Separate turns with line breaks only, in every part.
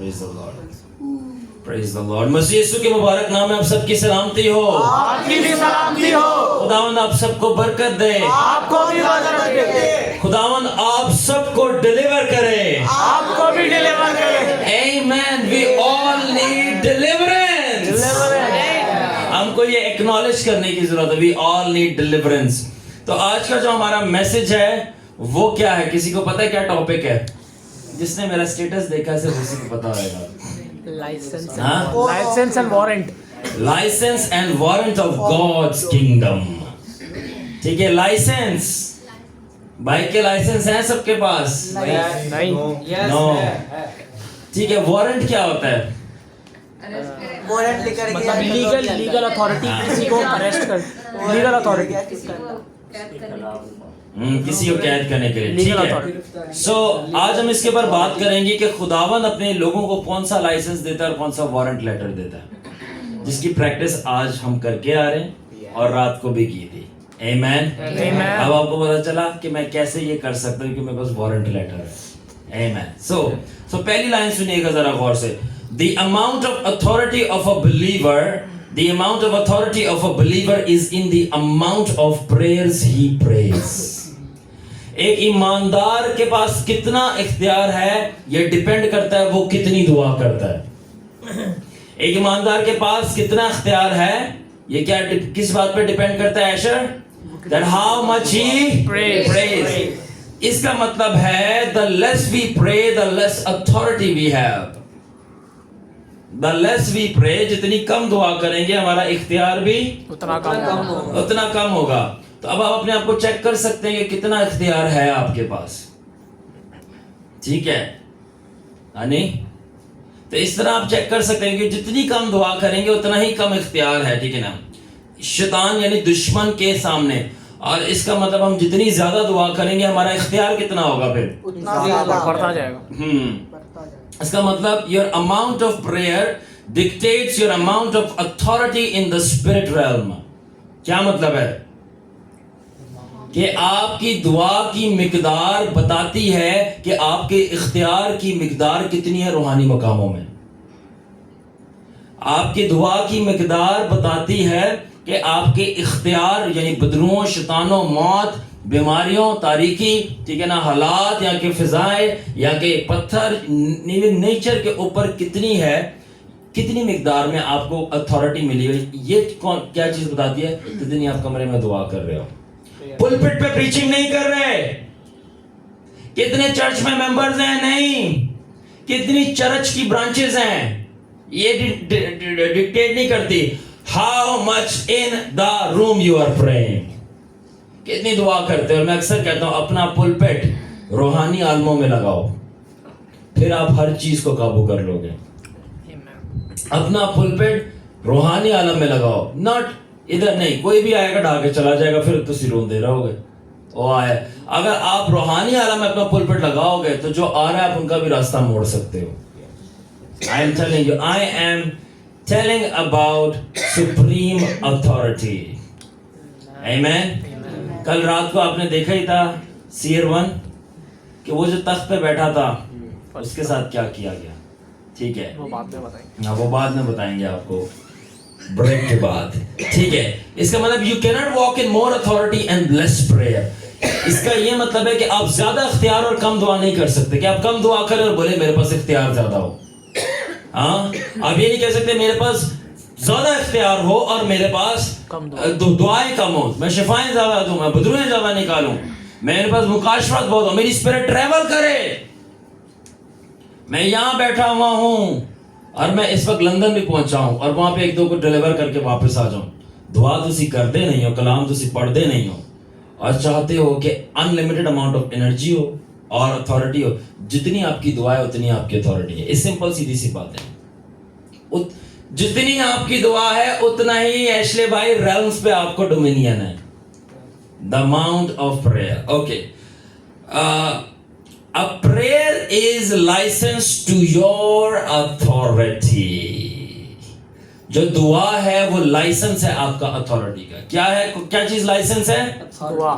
Praise the Lord, praise the Lord. मसीह यीशु के मुबारक नाम में आप सबकी सलामती हो,
आपकी भी सलामती हो।
खुदावंद आप सबको बरकत दे,
आपको भी बरकत दे,
खुदावंद आप सबको डिलीवर करे,
आपको भी डिलीवर करे।
आमेन। We all need deliverance. हमको ये एक्नॉलेज करने की जरूरत है, वी ऑल नीड डिलीवरेंस। तो आज का जो हमारा मैसेज है वो क्या है? किसी को पता है क्या टॉपिक है? जिसने मेरा स्टेटस देखा सिर्फ उसी को पता होगा।
License and warrant.
License and warrant of God's kingdom. ठीक है, लाइसेंस, बाइक के लाइसेंस हैं सबके पास?
नहीं।
नो। ठीक है, वारंट क्या होता है?
वारंट लेकर
मतलब लीगल अथॉरिटी किसी को अरेस्ट कर, लीगल अथॉरिटी
किसी को कैद करने के लिए।
लीगल
ठीक है।
अथॉरिटी।
सो आज हम इसके ऊपर बात करेंगे कि खुदावन अपने लोगों को कौन सा लाइसेंस देता है और कौन सा वारंट लेटर देता है, जिसकी प्रैक्टिस आज हम करके आ रहे हैं और रात को भी की थी। आमेन। अब आपको पता चला कि मैं कैसे ये कर सकता हूँ कि मेरे पास वारंट लेटर है। आमेन। सो पहली लाइन सुनिएगा जरा गौर से। The amount of authority of a believer, the amount of authority of a believer is in the amount of prayers he prays. एक ईमानदार के पास कितना इख्तियार है ये डिपेंड करता है वो कितनी दुआ करता है। एक ईमानदार के पास कितना इख्तियार है ये क्या किस बात पे डिपेंड करता है Asher? That how much he prays. इसका मतलब है the less we pray, the less authority we have. The less we pray, जितनी कम दुआ करेंगे हमारा इख्तियार भी
उतना कम
होगा। तो अब आप अपने आप को चेक कर सकते हैं कि कितना इख्तियार है आपके पास। ठीक है यानी तो इस तरह आप चेक कर सकते हैं कि जितनी कम दुआ करेंगे उतना ही कम इख्तियार है। ठीक है ना, शैतान यानी दुश्मन के सामने। और इसका मतलब हम जितनी ज्यादा दुआ करेंगे हमारा इख्तियार कितना होगा फिर
बढ़ता जाएगा।
इसका मतलब your amount of prayer dictates your amount of authority in the spirit realm। क्या मतलब है कि आपकी दुआ की मिकदार बताती है कि आपके इख्तियार की मिकदार कितनी है रूहानी मकामों में। आपकी दुआ की मिकदार बताती है कि आपके इख्तियार यानी बदरुओं, शैतानों, मौत, बीमारियों, तारीकी, ठीक है ना, हालात या के फिजाएं या के पत्थर, नेचर के ऊपर कितनी है, कितनी मिकदार में आपको अथॉरिटी मिली है। ये कौन क्या चीज बताती है? जितनी आप कमरे में दुआ कर रहे हो, पुलपिट पे प्रीचिंग नहीं कर रहे, कितने चर्च में मेंबर्स हैं, नहीं, कितनी चर्च की ब्रांचेस हैं, ये डिक्टेट नहीं करती। How much in the room you are praying, कितनी दुआ करते हो। और मैं अक्सर कहता हूं अपना पुलपिट रूहानी आलमों में लगाओ, फिर आप हर चीज को काबू कर लोगे। अपना पुलपिट रूहानी आलम में लगाओ, नॉट इधर नहीं, कोई भी आएगा ढा के चला जाएगा, फिर तो सिरों दे रहोगे वो आए। अगर आप रूहानी आलम में अपना पुलपिट लगाओगे तो जो आ रहा है आप उनका भी रास्ता मोड़ सकते हो। I am telling you, I am telling about supreme authority. आमेन। कल रात को आपने देखा ही था सीयर 1 कि वो जो तख्त पे बैठा था उसके साथ क्या किया गया। ठीक है,
वो बाद में बताएंगे।
वो बाद में बताएंगे आपको ब्रेक के बाद। ठीक है, इसका मतलब you can not walk in more authority and less prayer. इसका ये मतलब है कि आप ज्यादा इख्तियार और कम दुआ नहीं कर सकते कि आप कम दुआ करें और बोले मेरे पास इख्तियार ज्यादा हो। हाँ, आप ये नहीं कह सकते मेरे पास ज्यादा इख्तियार हो और मेरे पास दुआएं कम हो, मैं शिफाएं ज्यादा दूं, मैं बदरुएं ज्यादा निकालूं, मेरे पास मुकाशफत बहुत हो, मेरी स्पिरिट ट्रेवल करे। मैं यहां बैठा हुआ हूं और मैं इस वक्त लंदन भी पहुंचा हूं और वहां पे एक दो को डिलीवर करके वापस आ जाऊं। दुआ तुसी करते नहीं हो, कलाम तुसी पढ़ते नहीं हो और चाहते हो कि अनलिमिटेड अमाउंट ऑफ एनर्जी हो और अथॉरिटी हो। जितनी आपकी दुआ है उतनी आपकी अथॉरिटी है। इस सिंपल सीधी सी बात है। जितनी आपकी दुआ है उतना ही एशले भाई रेल्म्स पे आपको डोमिनियन है। The amount of prayer. Okay, a prayer is licensed to your authority. जो दुआ है वो लाइसेंस है आपका अथॉरिटी का। क्या है, क्या चीज लाइसेंस है?
दुआ।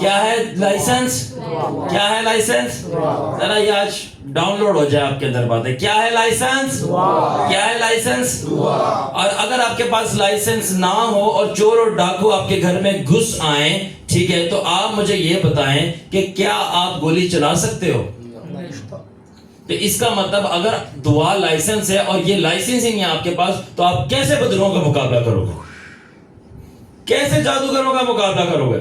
क्या है लाइसेंस? क्या है लाइसेंस? जरा ये आज डाउनलोड हो जाए आपके अंदर बातें। क्या है लाइसेंस? क्या है लाइसेंस? और अगर आपके पास लाइसेंस ना हो और चोर और डाकू आपके घर में घुस आए, ठीक है, तो आप मुझे ये बताएं कि क्या आप गोली चला सकते हो? तो इसका मतलब अगर दुआ लाइसेंस है और ये लाइसेंस ही नहीं है आपके पास, तो आप कैसे बदरुओं का मुकाबला करोगे? कैसे जादूगरों का मुकाबला करोगे?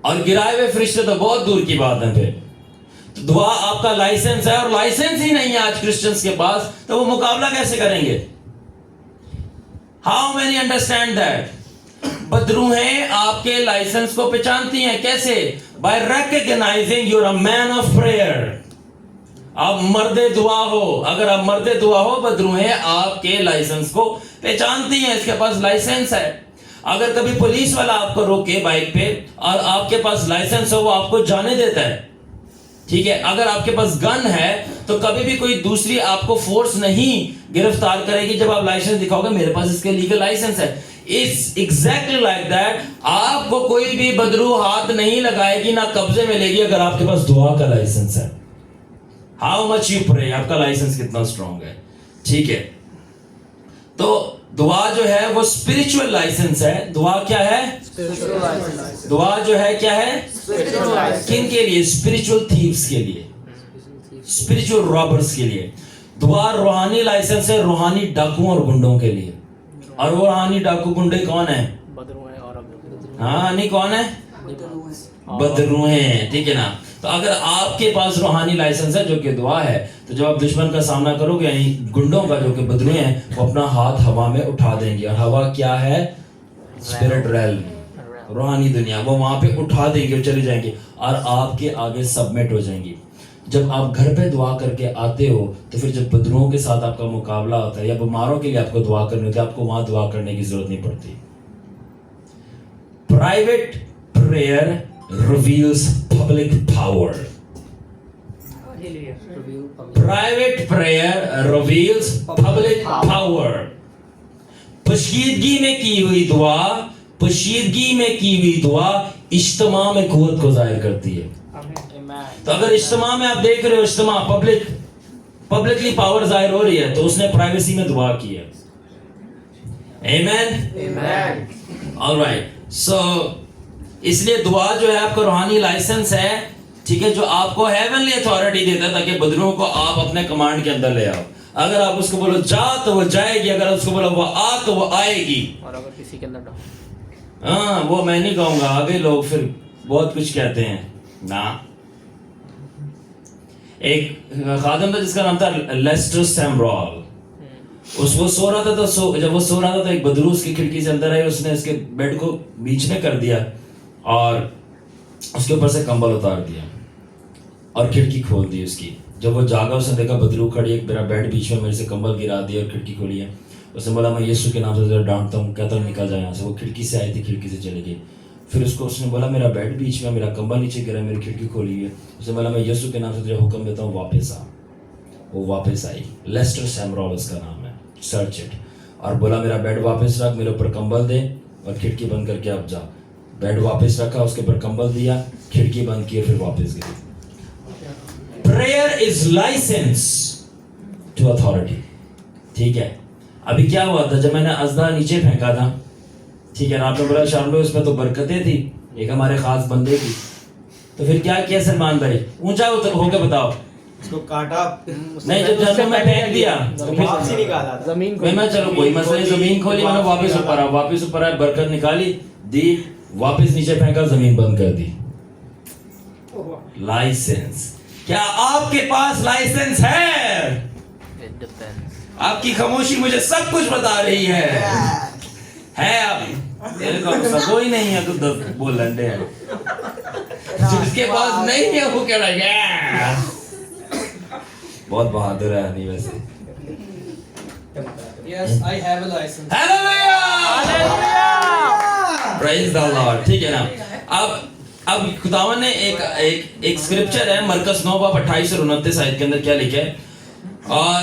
और गिराए हुए फरिश्ते तो बहुत दूर की बात है। फिर तो दुआ आपका लाइसेंस है और लाइसेंस ही नहीं है आज क्रिश्चियंस के पास, तो वो मुकाबला कैसे करेंगे? How many understand that? बदरूहें आपके लाइसेंस को पहचानती हैं। कैसे? By recognising you're a man of prayer. आप मर्दे दुआ हो। अगर आप मर्दे दुआ हो, बदरूहें आपके लाइसेंस को पहचानती हैं, इसके पास लाइसेंस है। अगर कभी पुलिस वाला आपको रोके बाइक पे और आपके पास लाइसेंस हो, वो आपको जाने देता है, ठीक है। अगर आपके पास गन है तो कभी भी कोई दूसरी आपको फोर्स नहीं गिरफ्तार करेगी जब आप लाइसेंस दिखाओगे, मेरे पास इसके लीगल लाइसेंस है। It's exactly like that. आपको कोई भी बदरू हाथ नहीं लगाएगी, ना कब्जे में लेगी, अगर आपके पास दुआ का लाइसेंस है। हाउ मच यू प्रे, आपका लाइसेंस कितना स्ट्रॉन्ग है, ठीक है। तो दुआ जो है वो स्पिरिचुअल लाइसेंस है। दुआ क्या है? दुआ जो है क्या है? किन के लिए? स्पिरिचुअल थीव्स के लिए, स्पिरिचुअल रॉबर्स के लिए। दुआ रूहानी लाइसेंस है, रूहानी डाकुओं और गुंडों के लिए। और वो रूहानी डाकू गुंडे कौन है? हाँ, नहीं, कौन है? बदरूहें, ठीक है ना। तो अगर आपके पास रूहानी लाइसेंस है जो कि दुआ है, तो जब आप दुश्मन का सामना करोगे, यानी गुंडों का जो कि बदरूहें हैं, वो अपना हाथ हवा में उठा देंगे। और हवा क्या है? स्पिरिट रेल्म, रूहानी दुनिया। वो वहां पे उठा देंगे और चले जाएंगे और आपके आगे सबमिट हो जाएंगी। जब आप घर पे दुआ करके आते हो, तो फिर जब बदरूहों के साथ आपका मुकाबला होता है या बीमारों के लिए आपको दुआ करनी होती है, आपको वहां दुआ करने की जरूरत नहीं पड़ती। Private prayer reveals public power. Private prayer reveals public power. पोशीदगी में की हुई दुआ, पोशीदगी में की हुई दुआ इज्तिमा में कुव्वत को जाहिर करती है। तो अगर इज्तिमा में आप देख रहे हो, इज्तिमा पब्लिकली पावर जाहिर हो रही है, तो उसने प्राइवेसी में दुआ की है। Amen. All right. So इसलिए दुआ जो है आपका रूहानी लाइसेंस है, ठीक है, जो आपको हेवनली अथॉरिटी देता है ताकि बदरुओं को आप अपने कमांड के अंदर ले आओ। अगर आप उसको बोलो जा तो वो जाएगी, अगर उसको बोलो वो आ तो वो आएगी। और अगर किसी के अंदर हाँ, वो मैं नहीं कहूंगा, आगे लोग फिर बहुत कुछ कहते हैं ना। एक खादम था जिसका नाम था लेस्टर सैमरॉल। वो सो रहा था, तो जब वो सो रहा था तो एक बदरू उसकी खिड़की से अंदर आई, उसने उसके बेड को बीच में कर दिया और उसके ऊपर से कंबल उतार दिया और खिड़की खोल दी उसकी। जब वो जागा, उसने देखा बदरू खड़ी, एक मेरा बेड बीच में, मेरे से कंबल गिरा दिया और खिड़की खोली है। उसने बोला मैं यीशु के नाम से जरा डांटता हूँ, कहता हूँ निकल जाए यहाँ से। वो खिड़की से आई थी, खिड़की से चली गई। फिर उसने बोला मेरा बेड बीच में, मेरा कंबल नीचे गिरा, मेरी खिड़की खोली है। उसने बोला मैं यीशु के नाम से तुझे हुक्म देता हूँ वापस आ। वो वापस आई। लेस्टर सैमरॉल उसका नाम है, सर्च इट। और बोला मेरा बेड वापस रख, मेरे ऊपर कंबल दे और खिड़की बंद करके अब जा। बेड वापस रखा, उसके ऊपर कंबल दिया, खिड़की बंद की, फिर वापस गई। Prayer is license to authority, ठीक है। अभी क्या हुआ था, जब मैंने अज़दा नीचे फेंका था, ठीक है ना, आपने बोला शार्लो इसमें तो बरकतें थी, एक हमारे खास बंदे की, तो फिर क्या किया सलमान भाई? ऊंचा होकर बताओ।
उसको काटा
नहीं, जब मैं फेंक दिया तो फिर
वापसी निकाला था।
जमीन को
मैं चलो कोई मसला नहीं, जमीन खोली, मैंने वापस ऊपर आया, वापस ऊपर आया, बरकत निकाली दी, वापस नीचे फेंका, जमीन बंद कर दी। लाइसेंस। क्या आपके पास लाइसेंस है? आपकी खामोशी मुझे सब कुछ बता रही है आप तेरे को कोई नहीं है, तो बोल लंडे है। जिसके पास नहीं है वो कह रहा है बहुत बहादुर है नहीं वैसे।
Yes, I have a license.
Hallelujah, praise the Lord, ठीक है ना। अब खुदावन ने एक स्क्रिप्चर है, मरकस 9:28 और 29 आयत के अंदर क्या लिखा है, और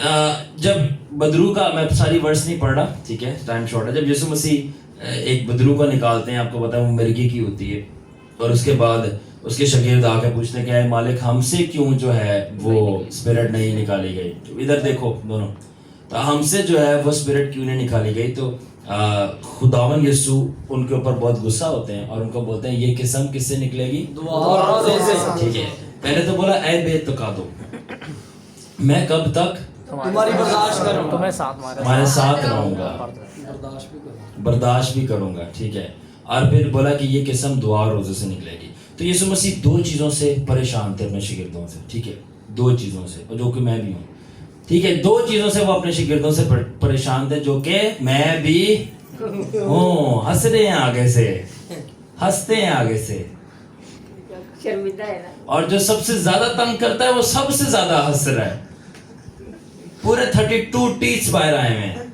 जब बदरू का, मैं सारी वर्ड्स नहीं पढ़ रहा, ठीक है, टाइम शॉर्ट है। जब यीशु मसीह एक बदरू को निकालते हैं, आपको पता है वो मिर्गी की होती है, और उसके बाद उसके शागिर्द आके पूछते हैं कि मालिक हमसे क्यों जो है वो स्पिरिट नहीं निकाली गई। तो इधर देखो दोनों, तो हमसे जो है वो स्पिरिट क्यों नहीं निकाली गई। तो खुदावन यीशु उनके ऊपर बहुत गुस्सा होते हैं और उनको बोलते हैं ये किस्म किससे निकलेगी,
दुआ से।
ठीक है। पहले तो बोला ऐ बेतकादो, मैं कब तक
तुम्हारी बर्दाश्त करूंगा,
तुम्हें साथ मारे
तुम्हारे साथ रहूंगा,
बर्दाश्त भी करूंगा।
बर्दाश्त भी करूंगा, ठीक है। और फिर बोला कि ये किस्म दुआ और रोजे से निकलेगी। तो यीशु मसीह दो चीज़ों से परेशान थे अपने शागिर्दों से, ठीक है, दो चीज़ों से, और जो कि मैं भी हूँ, ठीक है। दो चीज़ों से वो अपने शागिर्दों से परेशान थे, जो कि मैं भी हूँ। हंस रहे हैं आगे से, हंसते हैं आगे से,
शर्मिंदा है ना।
और जो सबसे ज्यादा तंग करता है वो सबसे ज्यादा हंस रहा है। पूरे 32 टीथ बाहर आए हैं।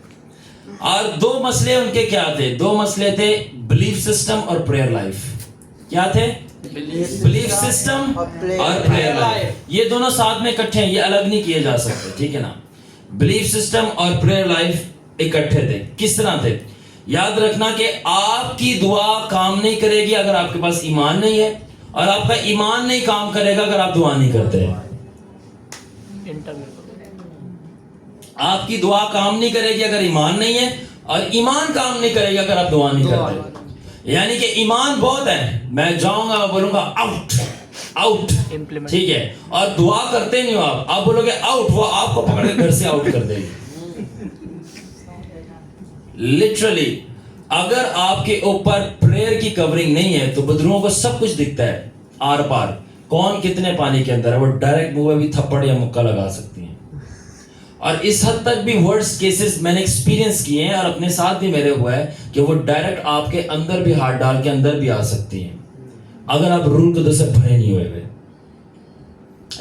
और दो मसले उनके क्या थे? दो मसले थे, बिलीफ सिस्टम और प्रेयर लाइफ। क्या थे? बिलीफ सिस्टम और प्रेयर लाइफ। ये दोनों साथ में इकट्ठे हैं, ये अलग नहीं किए जा सकते, ठीक है ना। बिलीफ सिस्टम और प्रेयर लाइफ इकट्ठे थे। किस तरह थे? याद रखना कि आपकी दुआ काम नहीं करेगी अगर आपके पास ईमान नहीं है, और आपका ईमान नहीं काम करेगा अगर आप दुआ नहीं करते। आपकी दुआ काम नहीं करेगी अगर ईमान नहीं है, और ईमान काम नहीं करेगा अगर आप दुआ नहीं करते। यानी कि ईमान बहुत है, मैं जाऊंगा, मैं बोलूंगा आउट आउट, ठीक है, और दुआ करते नहीं हो आप बोलोगे आउट, वो आपको पकड़ के घर से आउट कर देगी। लिटरली अगर आपके ऊपर प्रेयर की कवरिंग नहीं है तो बदरुओं को सब कुछ दिखता है आर पार, कौन कितने पानी के अंदर है, वो डायरेक्ट मुंह में भी थप्पड़ या मुक्का लगा सकती हैं। और इस हद तक भी वर्स्ट केसेस मैंने एक्सपीरियंस किए हैं, और अपने साथ भी मेरे हुआ है कि वो डायरेक्ट आपके अंदर भी हाथ डाल के अंदर भी आ सकती हैं अगर आप रूह कुदस से भरे नहीं हुए।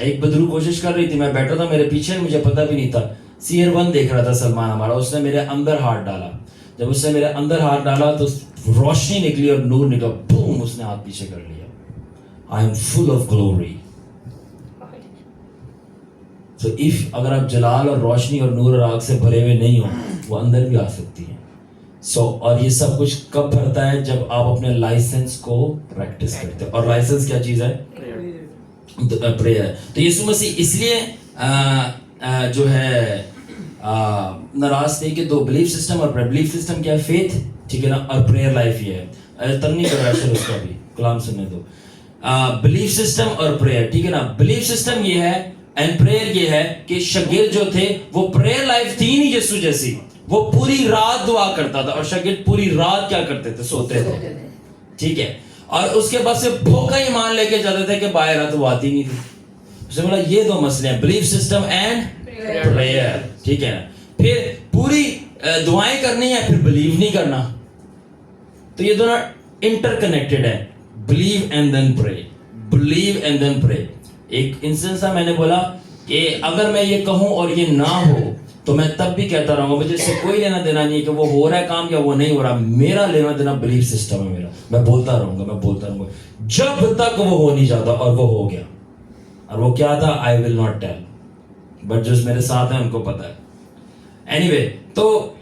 एक बदरू कोशिश कर रही थी, मैं बैठा था मेरे पीछे, मुझे पता भी नहीं था, सीयर 1 देख रहा था सलमान हमारा, उसने मेरे अंदर हाथ डाला। जब उसने मेरे अंदर हाथ डाला तो रोशनी निकली और नूर निकला, बूम, उसने हाथ पीछे कर लिया। I am full of glory. तो इफ अगर आप जलाल और रोशनी और नूर और आग से भरे हुए नहीं हो, वो अंदर भी आ सकती है। और ये सब कुछ कब भरता है? जब आप अपने लाइसेंस को प्रैक्टिस करते हैं। और लाइसेंस क्या चीज है? प्रेयर। तो यीशु मसीह इसलिए जो है नाराज थे कि दो बिलीफ सिस्टम और बिलीफ सिस्टम क्या है? फेथ, ठीक है ना, और प्रेयर लाइफ ये है। तंग नहीं कर रहा है उसका भी, कलाम सुनने दो। बिलीफ सिस्टम और प्रेयर, ठीक है ना। बिलीफ सिस्टम ये है एंड प्रेयर ये है कि शागिर्द जो थे वो प्रेयर लाइफ थी नहीं यीशु जैसी, वो पूरी रात दुआ करता था, और शागिर्द पूरी रात क्या करते थे? सोते थे, ठीक है। और उसके बाद से भूखा ईमान लेके जाते थे कि बाहर रात वो आती नहीं थी। उसने बोला ये दो मसले हैं, बिलीफ सिस्टम एंड प्रेयर, ठीक है ना। फिर पूरी दुआएं करनी है, फिर बिलीव नहीं करना, तो ये दोनों इंटरकनेक्टेड है। Believe and then pray, believe and then pray. एक इंस्टेंस था, मैंने बोला कि अगर मैं ये कहूं और ये ना हो तो मैं तब भी कहता रहूंगा, मुझे इससे कोई लेना देना नहीं है कि वो हो रहा है काम या वो नहीं हो रहा। मेरा लेना देना बिलीफ सिस्टम है मेरा, मैं बोलता रहूंगा जब तक वो हो नहीं जाता। और वो हो गया, और वो क्या था? I will not tell, but जो मेरे साथ है उनको पता है। एनीवे, तो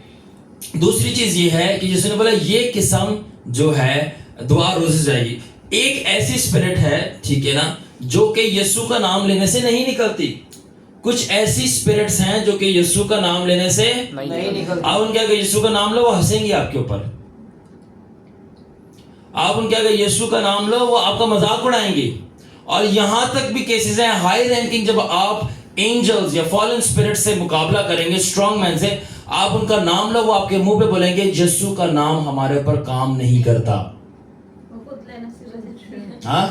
दूसरी चीज ये है कि जिसने बोला ये किस्म जो है दुआ रोज जाएगी। एक ऐसी स्पिरिट है, ठीक है ना, जो कि यीशु का नाम लेने से नहीं निकलती। कुछ ऐसी स्पिरिट्स हैं जो कि यीशु का नाम लेने से
नहीं निकलती।
आप उनके अगर यीशु का नाम लो वो हंसेंगी आपके ऊपर। आप उनके अगर यीशु का नाम लो वो आपका मजाक उड़ाएंगी। और यहां तक भी केसेस हैं हाई रैंकिंग, जब आप एंजल्स या फॉलन स्पिरिट से मुकाबला करेंगे, स्ट्रॉन्ग मैन से, आप उनका नाम लो वो आपके मुंह पे बोलेंगे यीशु का नाम हमारे ऊपर काम नहीं करता। हाँ,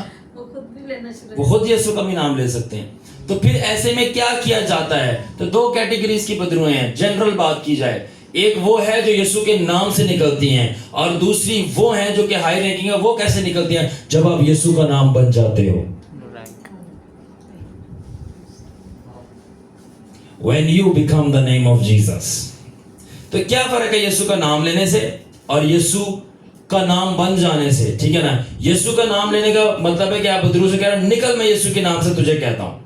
वो खुद यीशु का भी नाम ले सकते हैं। तो फिर ऐसे में क्या किया जाता है? तो दो कैटेगरीज की बदरुएं हैं, जनरल बात की जाए। एक वो है जो यीशु के नाम से निकलती हैं, और दूसरी वो है जो कि हाई रैंकिंग है। वो कैसे निकलती हैं? जब आप यीशु का नाम बन जाते हो। When you become the name of Jesus। तो क्या फर्क है यीशु का नाम लेने से और यीशु का नाम बन जाने से? ठीक है ना। यीशु का नाम लेने का मतलब है कि आप बदरू से कह रहे हैं निकल, मैं यीशु के नाम से तुझे कहता हूं।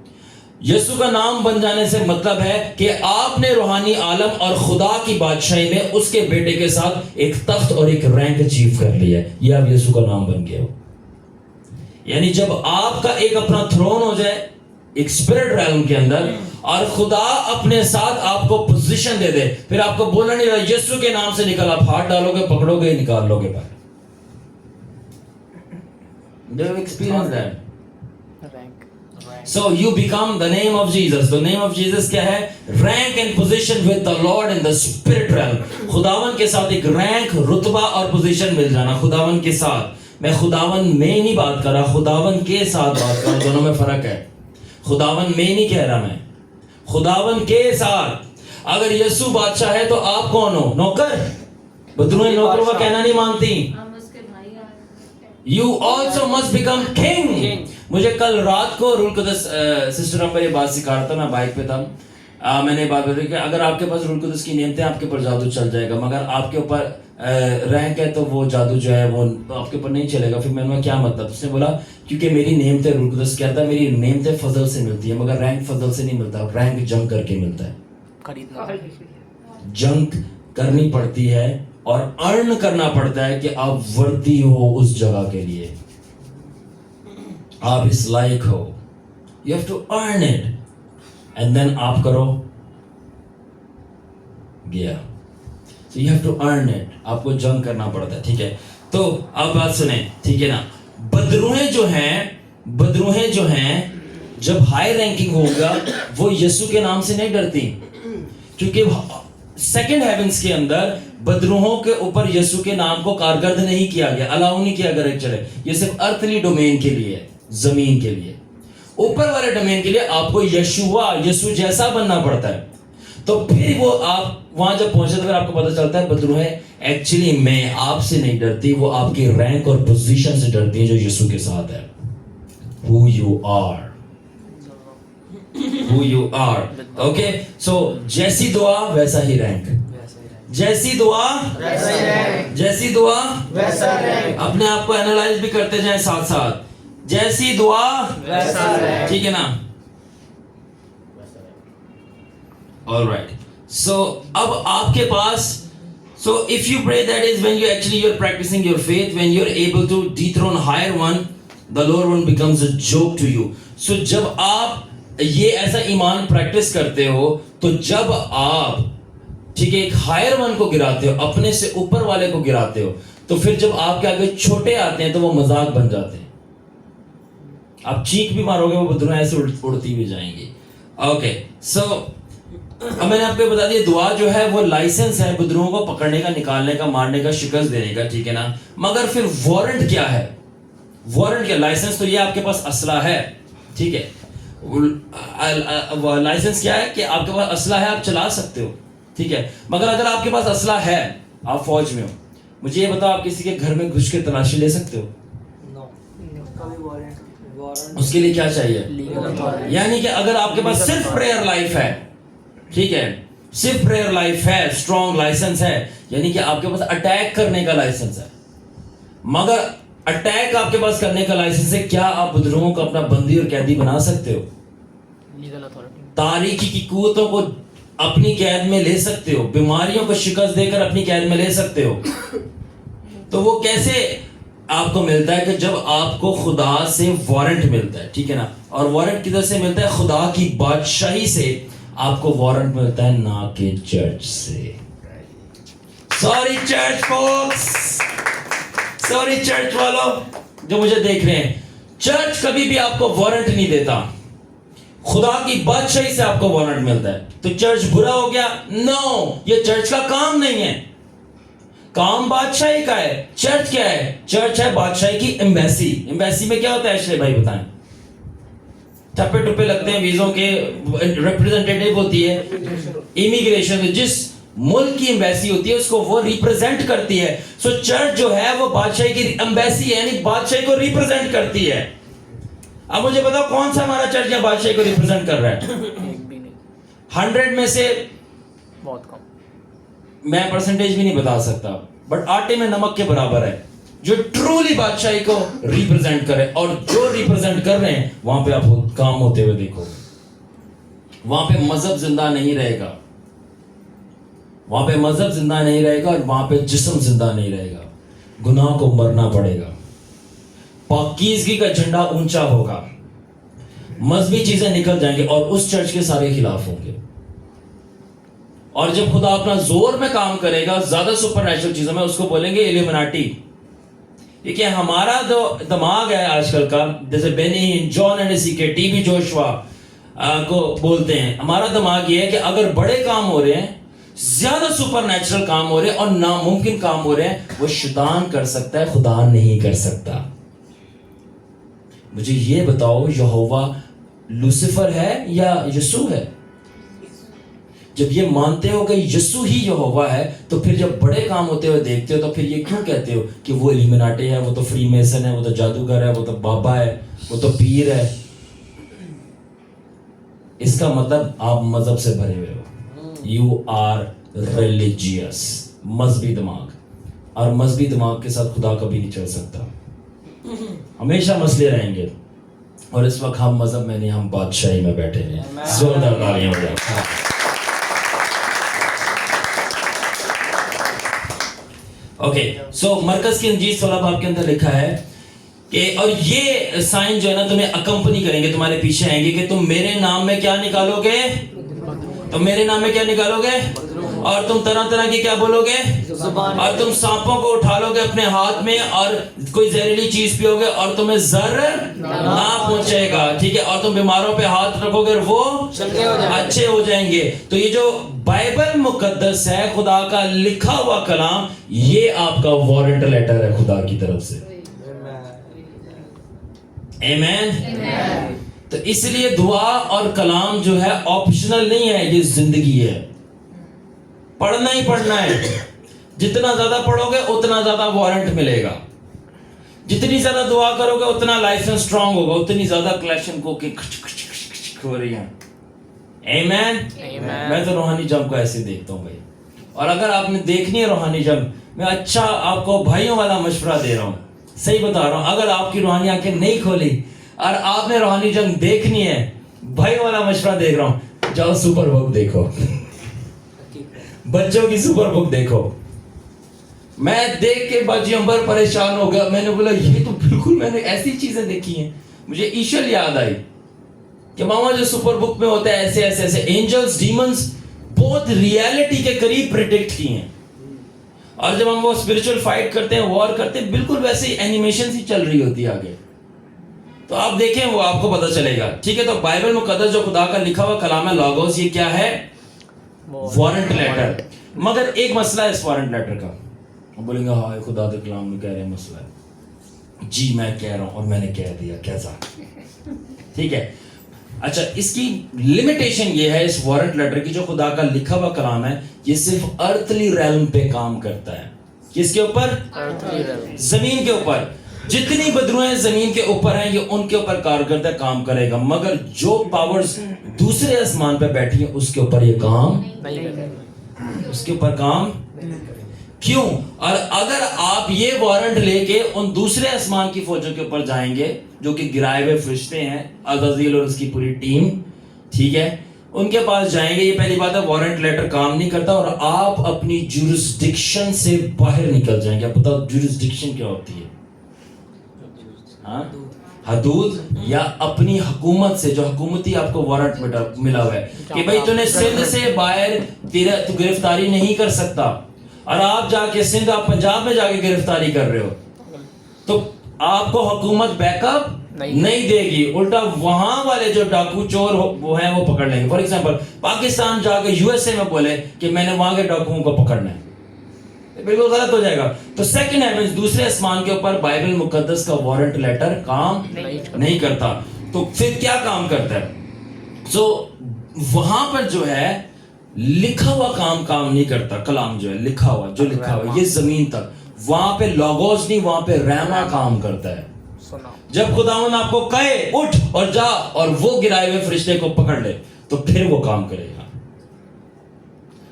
यीशु का नाम बन जाने से मतलब है कि आपने रूहानी आलम और खुदा की बादशाही में उसके बेटे के साथ एक तख्त और एक रैंक अचीव कर लिया है। ये आप यीशु का नाम बन गए हो। यानी जब आपका एक अपना थ्रोन हो जाए एक स्पिरिट रैल्म के अंदर और खुदा अपने साथ आपको पोजीशन दे दे, फिर आपको बोलना नहीं रहा यीशु के नाम से निकल, आप हाथ डालोगे, पकड़ोगे, निकाल लोगे बाहर। Do you experience that? So you become the name of Jesus. The name of Jesus क्या है? Rank and position with the Lord in the spirit realm. खुदावन के साथ एक रैंक, रुतबा और पोजीशन मिल जाना। खुदावन के साथ, मैं खुदावन में नहीं बात कर रहा, खुदावन के साथ बात कर रहा, दोनों में फर्क है। खुदावन में नहीं कह रहा मैं, खुदावन के साथ। अगर यीशु बादशाह है तो आप कौन हो? नौकर। बदरुएं नौकरों का कहना नहीं मानती। You also must become king. मुझे कल रात को रूल कुदस सिस्टर हम ये बात सिखा रहा था, मैं बाइक पे था। मैंने बात बताई कि अगर आपके पास रूल कुदस की नेमतें, आपके ऊपर जादू चल जाएगा, मगर आपके ऊपर रैंक है तो वो जादू जो है वो आपके ऊपर नहीं चलेगा। फिर मैंने क्या मतलब? उसने बोला क्योंकि मेरी नेमतें, रूल कुदस कहता है मेरी नेमतें फजल से मिलती है, मगर रैंक फजल से नहीं मिलता, रैंक जंग करके मिलता है। जंग करनी पड़ती है और अर्न करना पड़ता है कि आप वर्दी हो उस जगह के लिए, आप इस लायक हो। You have to earn it and then आप करो गया। So you have to earn it, आपको जंग करना पड़ता है। ठीक है, तो अब बात सुने, ठीक है ना। बदरूहें जो हैं जब हाई रैंकिंग होगा वो यीशु के नाम से नहीं डरती, क्योंकि सेकंड हेवेंस के अंदर बदरूहों के ऊपर यीशु के नाम को कारगर्द नहीं किया गया, अलाउ नहीं किया गया चले। ये सिर्फ अर्थली डोमेन के लिए है, जमीन के लिए। ऊपर वाले डोमेन के लिए आपको यीशु जैसा बनना पड़ता है। तो फिर वो आप वहां जब पहुंचे तो फिर आपको पता चलता है बदरूहें एक्चुअली मैं आपसे नहीं डरती, वो आपकी रैंक और पोजीशन से डरती है जो यीशु के साथ है। Who you are. Okay, so जैसी दुआ वैसा ही रैंक, जैसी दुआ वैसा रैंक। अपने आप को एनालाइज भी करते जाएं साथ साथ, जैसी दुआ वैसा रैंक, ठीक है ना। Alright, so अब आपके पास, so if you pray, that is when you're practicing your faith, when you're able to dethrone higher one, the lower one becomes a joke to you. So जब आप ये ऐसा ईमान प्रैक्टिस करते हो, तो जब आप ठीक है एक हायर वन को गिराते हो, अपने से ऊपर वाले को गिराते हो, तो फिर जब आपके आगे छोटे आते हैं तो वो मजाक बन जाते हैं। आप चीख भी मारोगे वो बदरूहें ऐसे उड़ती भी जाएंगी। ओके, सो अब मैंने आपको बता दिया दुआ जो है वो लाइसेंस है बदरूहों को पकड़ने का, निकालने का, मारने का, शिकस्त देने का, ठीक है ना। मगर फिर वारंट क्या है? वारंट क्या? लाइसेंस तो ये आपके पास असला है, ठीक है। लाइसेंस क्या है कि आपके पास असला है, आप चला सकते हो, ठीक है। मगर अगर आपके पास असला है, आप फौज में हो, मुझे ये बताओ आप किसी के घर में घुस के तलाशी ले सकते हो? उसके लिए क्या चाहिए? यानी कि अगर आपके पास सिर्फ प्रेयर लाइफ है, ठीक है, सिर्फ प्रेयर लाइफ है, स्ट्रॉन्ग लाइसेंस है, यानी कि आपके पास अटैक करने का लाइसेंस है। मगर अटैक आपके पास करने का लाइसेंस है, क्या आप बदरूहों को अपना बंदी और कैदी बना सकते हो?
Legal authority.
तारीकी की कुव्वतों को अपनी कैद में ले सकते हो, बीमारियों को शिकस्त देकर अपनी कैद में ले सकते हो। तो वो कैसे आपको मिलता है? कि जब आपको खुदा से वारंट मिलता है, ठीक है ना। और वारंट किधर से मिलता है? खुदा की बादशाही से आपको वारंट मिलता है, ना कि चर्च से। Sorry church folks, sorry church वालों जो मुझे देख रहे हैं, चर्च कभी भी आपको वारंट नहीं देता, खुदा की बादशाही से आपको वारंट मिलता है। तो चर्च बुरा हो गया? नो, ये चर्च का काम नहीं है, काम बादशाही का है। चर्च क्या है? चर्च है बादशाही की एम्बेसी। एम्बेसी में क्या होता है श्रेय भाई बताएं? टप्पे टुप्पे लगते हैं वीजों के, रिप्रेजेंटेटिव होती है इमिग्रेशन, जिस मुल्क की एम्बेसी होती है उसको वो रिप्रेजेंट करती है। सो चर्च जो है वो बादशाही की एम्बेसी है, यानी बादशाही को रिप्रेजेंट करती है। अब मुझे बताओ कौन सा हमारा चर्च या बादशाही को रिप्रेजेंट कर रहा है? 100 में से
बहुत कम,
मैं परसेंटेज भी नहीं बता सकता, बट आटे में नमक के बराबर है जो ट्रूली बादशाही को रिप्रेजेंट करे। और जो रिप्रेजेंट कर रहे हैं वहां पे आप काम होते हुए देखो। वहां पे मजहब जिंदा नहीं रहेगा, वहां पे मजहब जिंदा नहीं रहेगा और वहां पे जिस्म जिंदा नहीं रहेगा। गुनाह को मरना पड़ेगा, पाकीज़गी का झंडा ऊंचा होगा, मजहबी चीजें निकल जाएंगी और उस चर्च के सारे खिलाफ होंगे। और जब खुदा अपना जोर में काम करेगा ज्यादा सुपरनैचुरल चीजों में, उसको बोलेंगे इल्यूमिनाटी। देखिए हमारा जो दिमाग है आजकल का, जैसे बेनी जॉन एंड के टीबी जोशुआ को बोलते हैं, हमारा दिमाग ये है कि अगर बड़े काम हो रहे हैं, ज्यादा सुपरनैचुरल काम हो रहे हैं और नामुमकिन काम हो रहे हैं, वो शैतान कर सकता है, खुदा नहीं कर सकता। मुझे ये बताओ, यहोवा लूसीफर है या यीशु है? जब ये मानते हो कि यीशु ही यहोवा है, तो फिर जब बड़े काम होते हुए देखते हो तो फिर ये क्यों कहते हो कि वो इल्यूमिनाटी है, वो तो फ्रीमेसन है, वो तो जादूगर है, वो तो बाबा है, वो तो पीर है? इसका मतलब आप मजहब से भरे हुए हो। यू आर रिलीजियस, मजहबी दिमाग। और मजहबी दिमाग के साथ खुदा कभी नहीं चल सकता, हमेशा मसले रहेंगे। और इस वक्त हम मजहब में नहीं, हम बादशाही में बैठे हैं। जोरदार तालियां हो जाए। ओके, सो मरकज की इंजील 16 बाब के अंदर लिखा है कि और ये साइन जो है ना तुम्हें अकम्पनी करेंगे, तुम्हारे पीछे आएंगे कि तुम मेरे नाम में क्या निकालोगे, तुम मेरे नाम में क्या निकालोगे, और तुम तरह तरह की क्या बोलोगे, और तुम सांपों को उठा लोगे अपने हाथ में, और कोई जहरीली चीज पियोगे और तुम्हें जर ना पहुंचेगा, ठीक है, और तुम बीमारों पे हाथ रखोगे और वो अच्छे हो जाएंगे। तो ये जो बाइबल मुकद्दस है, खुदा का लिखा हुआ कलाम, ये आपका वारंट लेटर है खुदा की तरफ से। आमीन। तो इसलिए दुआ और कलाम जो है ऑप्शनल नहीं है, ये जिंदगी है, पढ़ना ही पढ़ना है। जितना ज्यादा पढ़ोगे उतना ज्यादा वारंट मिलेगा, जितनी ज्यादा दुआ करोगे उतना लाइसेंस स्ट्रांग होगा, उतनी ज्यादा कलेक्शन को हो रही है। आमीन। मैं तो रूहानी जंग को ऐसे देखता हूँ भाई। और अगर आपने देखनी है रूहानी जंग, मैं अच्छा आपको भाइयों वाला मशवरा दे रहा हूँ, सही बता रहा हूँ। अगर आपकी रूहानी आंखें नहीं खोली और आपने रूहानी जंग देखनी है, भाइयों वाला मशवरा देख रहा हूँ, जाओ सुपर बुक देखो, बच्चों की सुपर बुक देखो। मैं देख के बाजी अंबर परेशान हो गया, मैंने बोला ये तो बिल्कुल मैंने ऐसी चीजें देखी हैं। मुझे ईशल याद आई कि मामा जो सुपर बुक में होता है, ऐसे ऐसे ऐसे एंजल्स डीमंस बहुत रियलिटी के करीब प्रिडिक्ट किए हैं। और जब हम वो स्पिरिचुअल फाइट करते हैं, वॉर करते हैं, बिल्कुल वैसे ही एनिमेशन ही चल रही होती है आगे। तो आप देखें, वो आपको पता चलेगा, ठीक है। तो बाइबल मुकद्दस जो खुदा का लिखा हुआ कलाम है, लॉगोस, ये क्या है? Warrant letter. मगर एक मसला है इस वारंट लेटर का। आप बोलेंगे हाँ खुदा के कलाम में कह रहे हैं मसला है। जी मैं कह रहा हूं और मैंने कह दिया, कैसा? ठीक है, अच्छा, इसकी लिमिटेशन ये है इस वारंट लेटर की, जो खुदा का लिखा हुआ कलाम है, ये सिर्फ अर्थली रेल्म पे काम करता है। किसके ऊपर? जमीन के ऊपर। जितनी बदरुएं जमीन के ऊपर हैं, ये उनके ऊपर कारगर काम करेगा। मगर जो पावर्स दूसरे आसमान पे बैठी हैं, उसके ऊपर ये काम नहीं करेगा, उसके ऊपर काम क्यों? और अगर आप ये वारंट लेके उन दूसरे आसमान की फौजों के ऊपर जाएंगे, जो कि गिराए हुए फरिश्ते हैं, अज़ाज़ील और उसकी पूरी टीम, ठीक है, उनके पास जाएंगे, ये पहली बात है, वारंट लेटर काम नहीं करता और आप अपनी जुरिस्डिक्शन से बाहर निकल जाएंगे। आप बताओ जुरिस्डिक्शन क्या होती है? हदूद, या अपनी हुकूमत से, जो हुकूमती आपको वारंट मिला हुआ है कि भाई तूने सिंध से बाहर तू गिरफ्तारी नहीं कर सकता, और आप जाके सिंध, आप पंजाब में जाके गिरफ्तारी कर रहे हो, तो आपको हुकूमत बैकअप नहीं देगी। उल्टा वहां वाले जो डाकू चोर वो हैं, वो पकड़ लेंगे। फॉर एग्जांपल, पाकिस्तान जाके यूएसए में बोले कि मैंने वहां के डाकुओं को पकड़ना है, बिल्कुल गलत हो जाएगा। तो सेकंड हेवंस, दूसरे आसमान के ऊपर बाइबल मुकद्दस का वारंट लेटर काम नहीं करता। तो फिर क्या काम करता है? सो वहां पर जो है लिखा हुआ काम नहीं करता। कलाम जो है लिखा हुआ, जो लिखा हुआ ये जमीन तक, वहां पे लॉगोस नहीं, वहां पे रैमा काम करता है। जब खुदावंद आपको कहे उठ और जा और वो गिराए हुए फरिश्ते को पकड़ ले, तो फिर वो काम करेगा।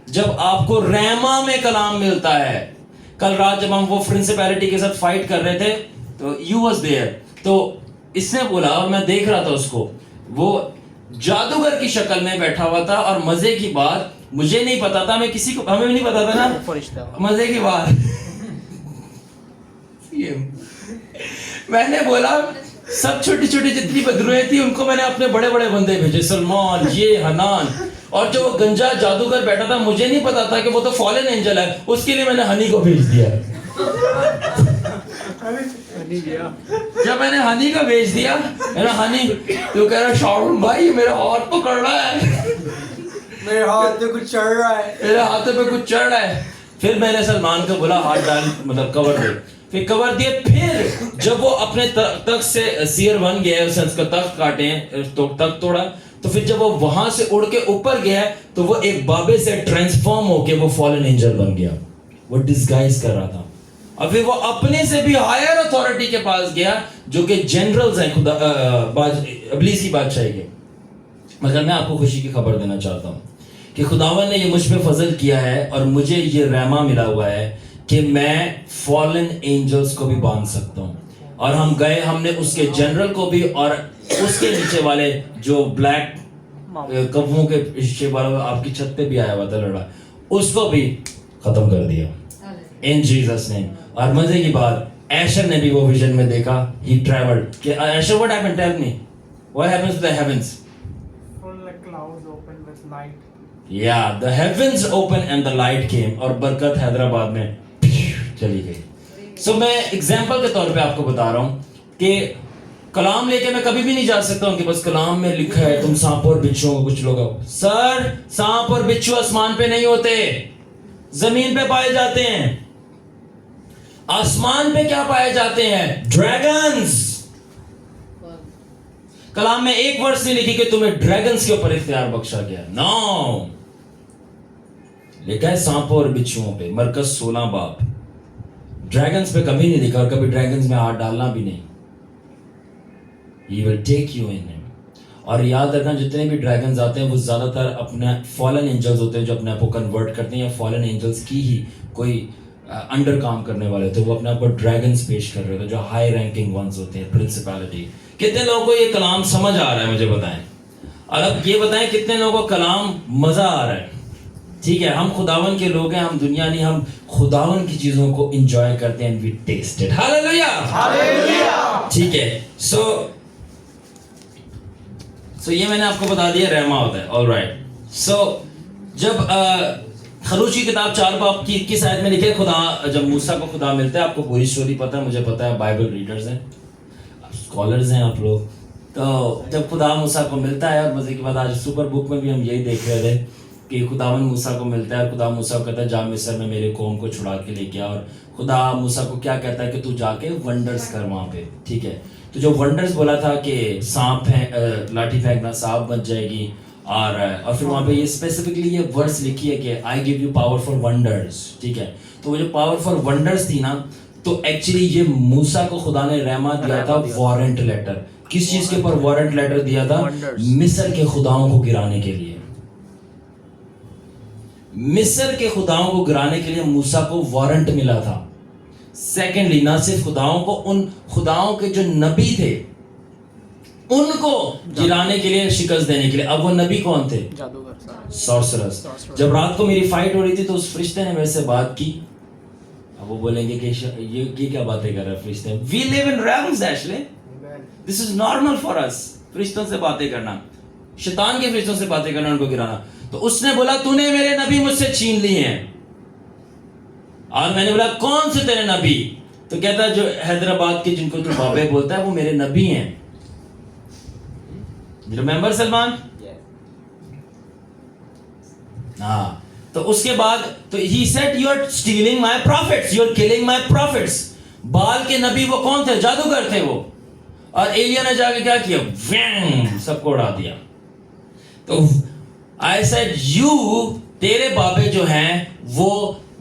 जब आपको रैमा में कलाम मिलता है, कल रात जब हम वो प्रिंसिपैलिटी के साथ फाइट कर रहे थे, तो यू वाज देयर, तो इसने बोला और मैं देख रहा था उसको, वो जादूगर की शक्ल में बैठा हुआ था। और मजे की बात, मुझे नहीं पता था, मैं किसी को, हमें भी नहीं पता था ना,
फरिश्ता।
मजे की बात मैंने बोला सब छोटी छोटी जितनी बदरुएं थी उनको मैंने अपने बड़े बड़े बंदे भेजे, सलमान, ये हनान। और जो वो गंजा जादूगर बैठा था, मुझे नहीं पता था कि वो तो फॉलन एंजल है, उसके लिए मैंने हनी को भेज दिया। जब मैंने हनी को भेज दिया, मैंने हनी तो कह रहा शाहरुख भाई मेरा हाथ पकड़ रहा है,
मेरे हाथ पे कुछ चढ़ रहा है,
मेरे हाथ पे कुछ चढ़ रहा है। फिर मैंने सलमान को बोला हाथ डाल, मतलब कवर दे, फिर कवर दिए। फिर जब वो अपने तख्त से सियर बन गया, उसने उसका तख्त काटे, तो तख्त तोड़ा, तो फिर जब वो वहां से उड़ के ऊपर गया तो वो एक बाबे से ट्रांसफॉर्म होके वो फॉलन एंजल बन गया। वो डिस्गाइज कर रहा था। और फिर वो अपने से भी हायर अथॉरिटी के पास गया जो कि जनरल्स हैं खुदा इब्लीस की बादशाही के। मगर मैं आपको खुशी की खबर देना चाहता हूँ कि खुदावन ने ये मुझ पे फजल किया है और मुझे ये रहमा मिला हुआ है कि मैं फॉलन एंजल्स को भी बांध सकता हूँ। और हम गए, हमने उसके जनरल को भी और उसके नीचे वाले जो ब्लैक कौवों के हिस्से वाला आपकी छत पे भी आया हुआ था लड़ा, उसको भी खत्म कर दिया इन जीसस नेम। और मजे की बात, एशर ने भी वो विजन में देखा, ही ट्रैवल्ड कि एशर what happened, tell me what happens to the heavens.
Full like clouds open with light.
या the heavens open and the light came, और बरकत हैदराबाद में चली गई। सो मैं एग्जांपल के तौर पे आपको बता रहा हूं कि कलाम लेके मैं कभी भी नहीं जा सकता उनके पास। कलाम में लिखा है तुम सांप और बिच्छुओं को, कुछ लोग सर सांप और बिच्छू आसमान पे नहीं होते, जमीन पे पाए जाते हैं। आसमान पे क्या पाए जाते हैं? ड्रैगन्स। कलाम में एक वर्ष नहीं लिखी कि तुम्हें ड्रैगन्स के ऊपर इख्तियार बख्शा गया, नो, लिखा है सांपों और बिच्छुओं पे। मरकज 16 बाब। ड्रैगन्स पे कभी नहीं लिखा और कभी ड्रैगन्स में हाथ डालना भी नहीं। He will take you in him। और याद रखना जितने भी ड्रैगन्स आते हैं वो ज्यादातर अपने फॉलन एंजल्स होते हैं जो अपने आप को कन्वर्ट करते हैं, या फॉलन एंजल्स की ही कोई अंडर काम करने वाले थे, वो अपने आप को ड्रैगन्स पेश कर रहे थे जो हाई रैंकिंग वंस होते हैं, प्रिंसिपैलिटी। कितने लोगों को ये कलाम समझ आ रहा है मुझे बताएं। और अब ये बताएं कितने लोगों को कलाम मजा आ रहा है। ठीक है, हम खुदावन के लोग हैं, हम दुनिया नहीं, हम खुदावन की चीजों को एंजॉय करते हैं, we taste it. Hallelujah, hallelujah. ठीक है, सो ये मैंने आपको बता दिया रहमा होता है। ऑलराइट, सो जब खरूज की किताब 4 बाब की 21 आयत में लिखे, खुदा जब मूसा को खुदा मिलता है, आपको पूरी स्टोरी पता है, मुझे पता है, बाइबल रीडर्स हैं, स्कॉलर्स हैं आप लोग। तो जब खुदा मूसा को मिलता है, और मजे की बात आज सुपर बुक में भी हम यही देख रहे थे कि खुदावन मूसा को मिलता है और खुदा मूसा को कहता है जा मिस्र में मेरे कौम को छुड़ा के लेके आ। और खुदा मूसा को क्या कहता है कि तू जाके वंडर्स कर वहां पे। ठीक है, तो जो वंडर्स बोला था कि सांप है, लाठी फेंकना सांप बन जाएगी, और फिर वहां पे ये स्पेसिफिकली ये वर्ड्स लिखी है कि I give you power for wonders. ठीक है, तो वो जो पावर फॉर वंडर्स थी ना, तो एक्चुअली ये मूसा को खुदा ने रहमा दिया था, वारंट लेटर। किस चीज के ऊपर वारंट लेटर दिया था? मिस्र के खुदाओं को गिराने के लिए। मिस्र के खुदाओं को गिराने के लिए मूसा को वारंट मिला था। सेकेंडली, ना सिर्फ खुदाओं को, उन खुदाओं के जो नबी थे उनको गिराने के लिए, शिकस्त देने के लिए। अब वो नबी कौन थे?
जादूगर,
सॉर्सरर्स। जब रात को मेरी फाइट हो रही थी तो उस फरिश्ते ने मेरे से बात की। अब वो बोलेंगे कि ये क्या बातें कर रहा है फरिश्ते? We live in realms Ashley, this is normal for us. फरिश्तों से बातें करना, शैतान के फरिश्तों से बातें करना, उनको गिराना। तो उसने बोला तूने मेरे नबी मुझसे छीन लिए हैं। और मैंने बोला कौन से तेरे नबी? तो कहता जो हैदराबाद के जिनको तू बाबे बोलता है वो मेरे नबी हैं। रिमेंबर सलमान? हाँ, तो उसके बाद तो he said you are stealing my prophets, you are killing my prophets। बाल के नबी वो कौन थे? जादूगर थे वो। और एलिया ने जाके क्या किया? वैंग, सबको उड़ा दिया। तो I said you, तेरे बाबे जो हैं वो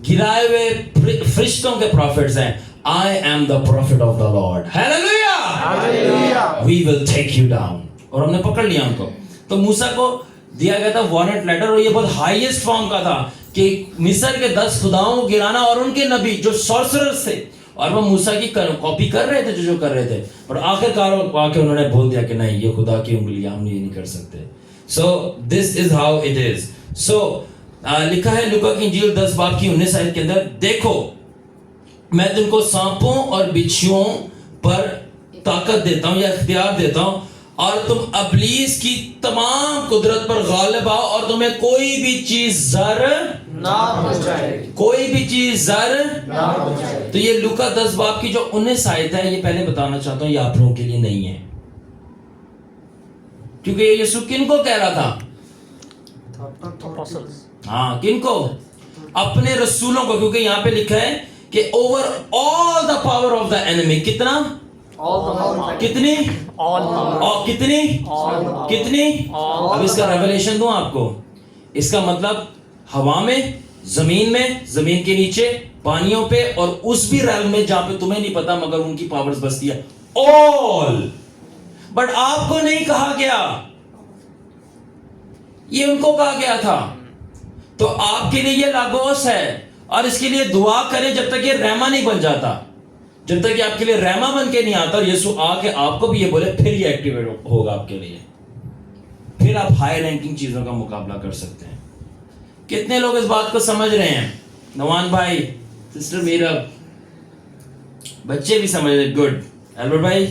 गिराए हुए फरिश्तों के प्रॉफिट्स हैं। I am the prophet of the Lord। Hallelujah! Hallelujah! We will take you down। और हमने पकड़ लिया उनको। तो मूसा को दिया गया था वारंट लेटर, और ये बहुत हाईएस्ट फॉर्म का था कि मिस्र के 10 खुदाओं को गिराना, और उनके नबी जो सॉर्सरर्स थे और वो मूसा की कॉपी कर रहे थे जो कर रहे थे, पर आखिरकार आके उन्होंने बोल दिया कि नहीं, ये खुदा की उंगली, हम ये नहीं कर सकते। So this is how it is. So लिखा है लूका की इंजील 10 बाब की 19 आयत के अंदर, देखो मैं तुमको सांपों और बिच्छुओं पर ताकत देता हूं या इख्तियार देता हूं, और तुम अबलीस की तमाम कुदरत पर गालिब आओ, और तुम्हें कोई भी चीज जर
ना पहुंचाएगी,
कोई भी चीज जर
ना पहुंचाएगी।
तो ये लूका 10 बाब की जो 19 आयत है, ये पहले बताना चाहता हूं, ये आप लोगों के लिए नहीं है, क्योंकि ये यीशु किनको कह रहा था?
apostles.
हाँ, किनको? अपने रसूलों को, क्योंकि यहां पे लिखा है कि over all the power of the enemy, कितना? कितनी?
All power.
और कितनी? कितनी? अब इसका रेवलेशन दूं आपको। इसका मतलब हवा में, जमीन के नीचे, पानियों पे, और उस भी रेल में जहां पे तुम्हें नहीं पता मगर उनकी पावर्स बसती है, ऑल। बट आपको नहीं कहा गया, ये उनको कहा गया था। तो आपके लिए ये लागोस है, और इसके लिए दुआ करें जब तक ये रहमा नहीं बन जाता, जब तक ये आपके लिए रहमा बन के नहीं आता और यीशु आके आपको भी ये बोले, फिर ये एक्टिवेट होगा आपके लिए, फिर आप हाई रैंकिंग चीजों का मुकाबला कर सकते हैं। कितने लोग इस बात को समझ रहे हैं? नवान भाई, सिस्टर मीरा, बच्चे भी समझ रहे, गुड। एल्बर्ट भाई,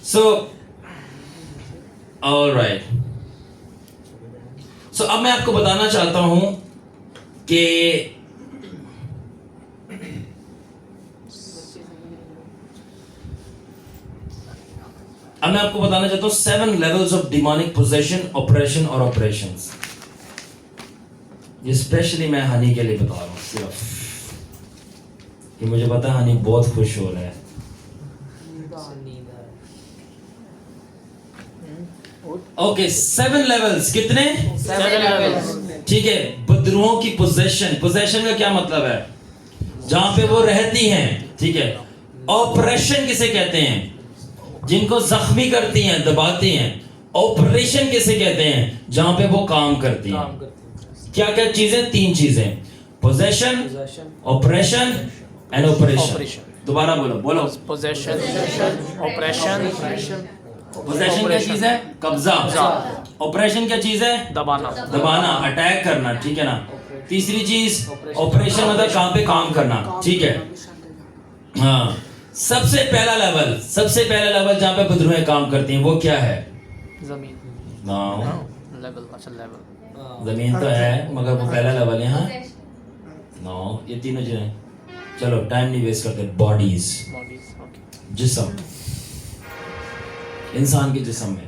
सो ऑलराइट। सो अब मैं आपको बताना चाहता हूं कि अब मैं आपको बताना चाहता हूं 7 levels of demonic possession, operation और ऑपरेशंस। ये स्पेशली मैं हनी के लिए बता रहा हूं सिर्फ, कि मुझे पता है हनी बहुत खुश हो रहा है। ओके, 7 लेवल्स, कितने?
7 levels.
ठीक है। बदरूहों की पोजेशन का क्या मतलब है? जहां पे वो रहती हैं, ठीक है। ऑपरेशन किसे कहते हैं? जिनको जख्मी करती हैं, दबाती हैं। ऑपरेशन किसे कहते हैं? जहां पे वो काम करती हैं। क्या क्या चीजें? 3 चीजें, पोजेशन, ऑपरेशन एंड ऑपरेशन। दोबारा बोलो।
Possession. Oppression.
पोजेशन क्या चीज है? कब्जा। ऑपरेशन क्या चीज है?
दबाना.
अटैक करना, ठीक है ना। तीसरी चीज ऑपरेशन मतलब कहां पे काम करना, ठीक है। हाँ, सबसे पहला लेवल जहां पे बदरूहें काम करती हैं वो क्या है?
जमीन.
No,
level.
जमीन तो है मगर वो पहला लेवल है। हाँ, नो, ये तीनों चीजें। चलो टाइम नहीं वेस्ट करते। Bodies,
Bodies. Okay.
जिस्म, इंसान के जिस्म में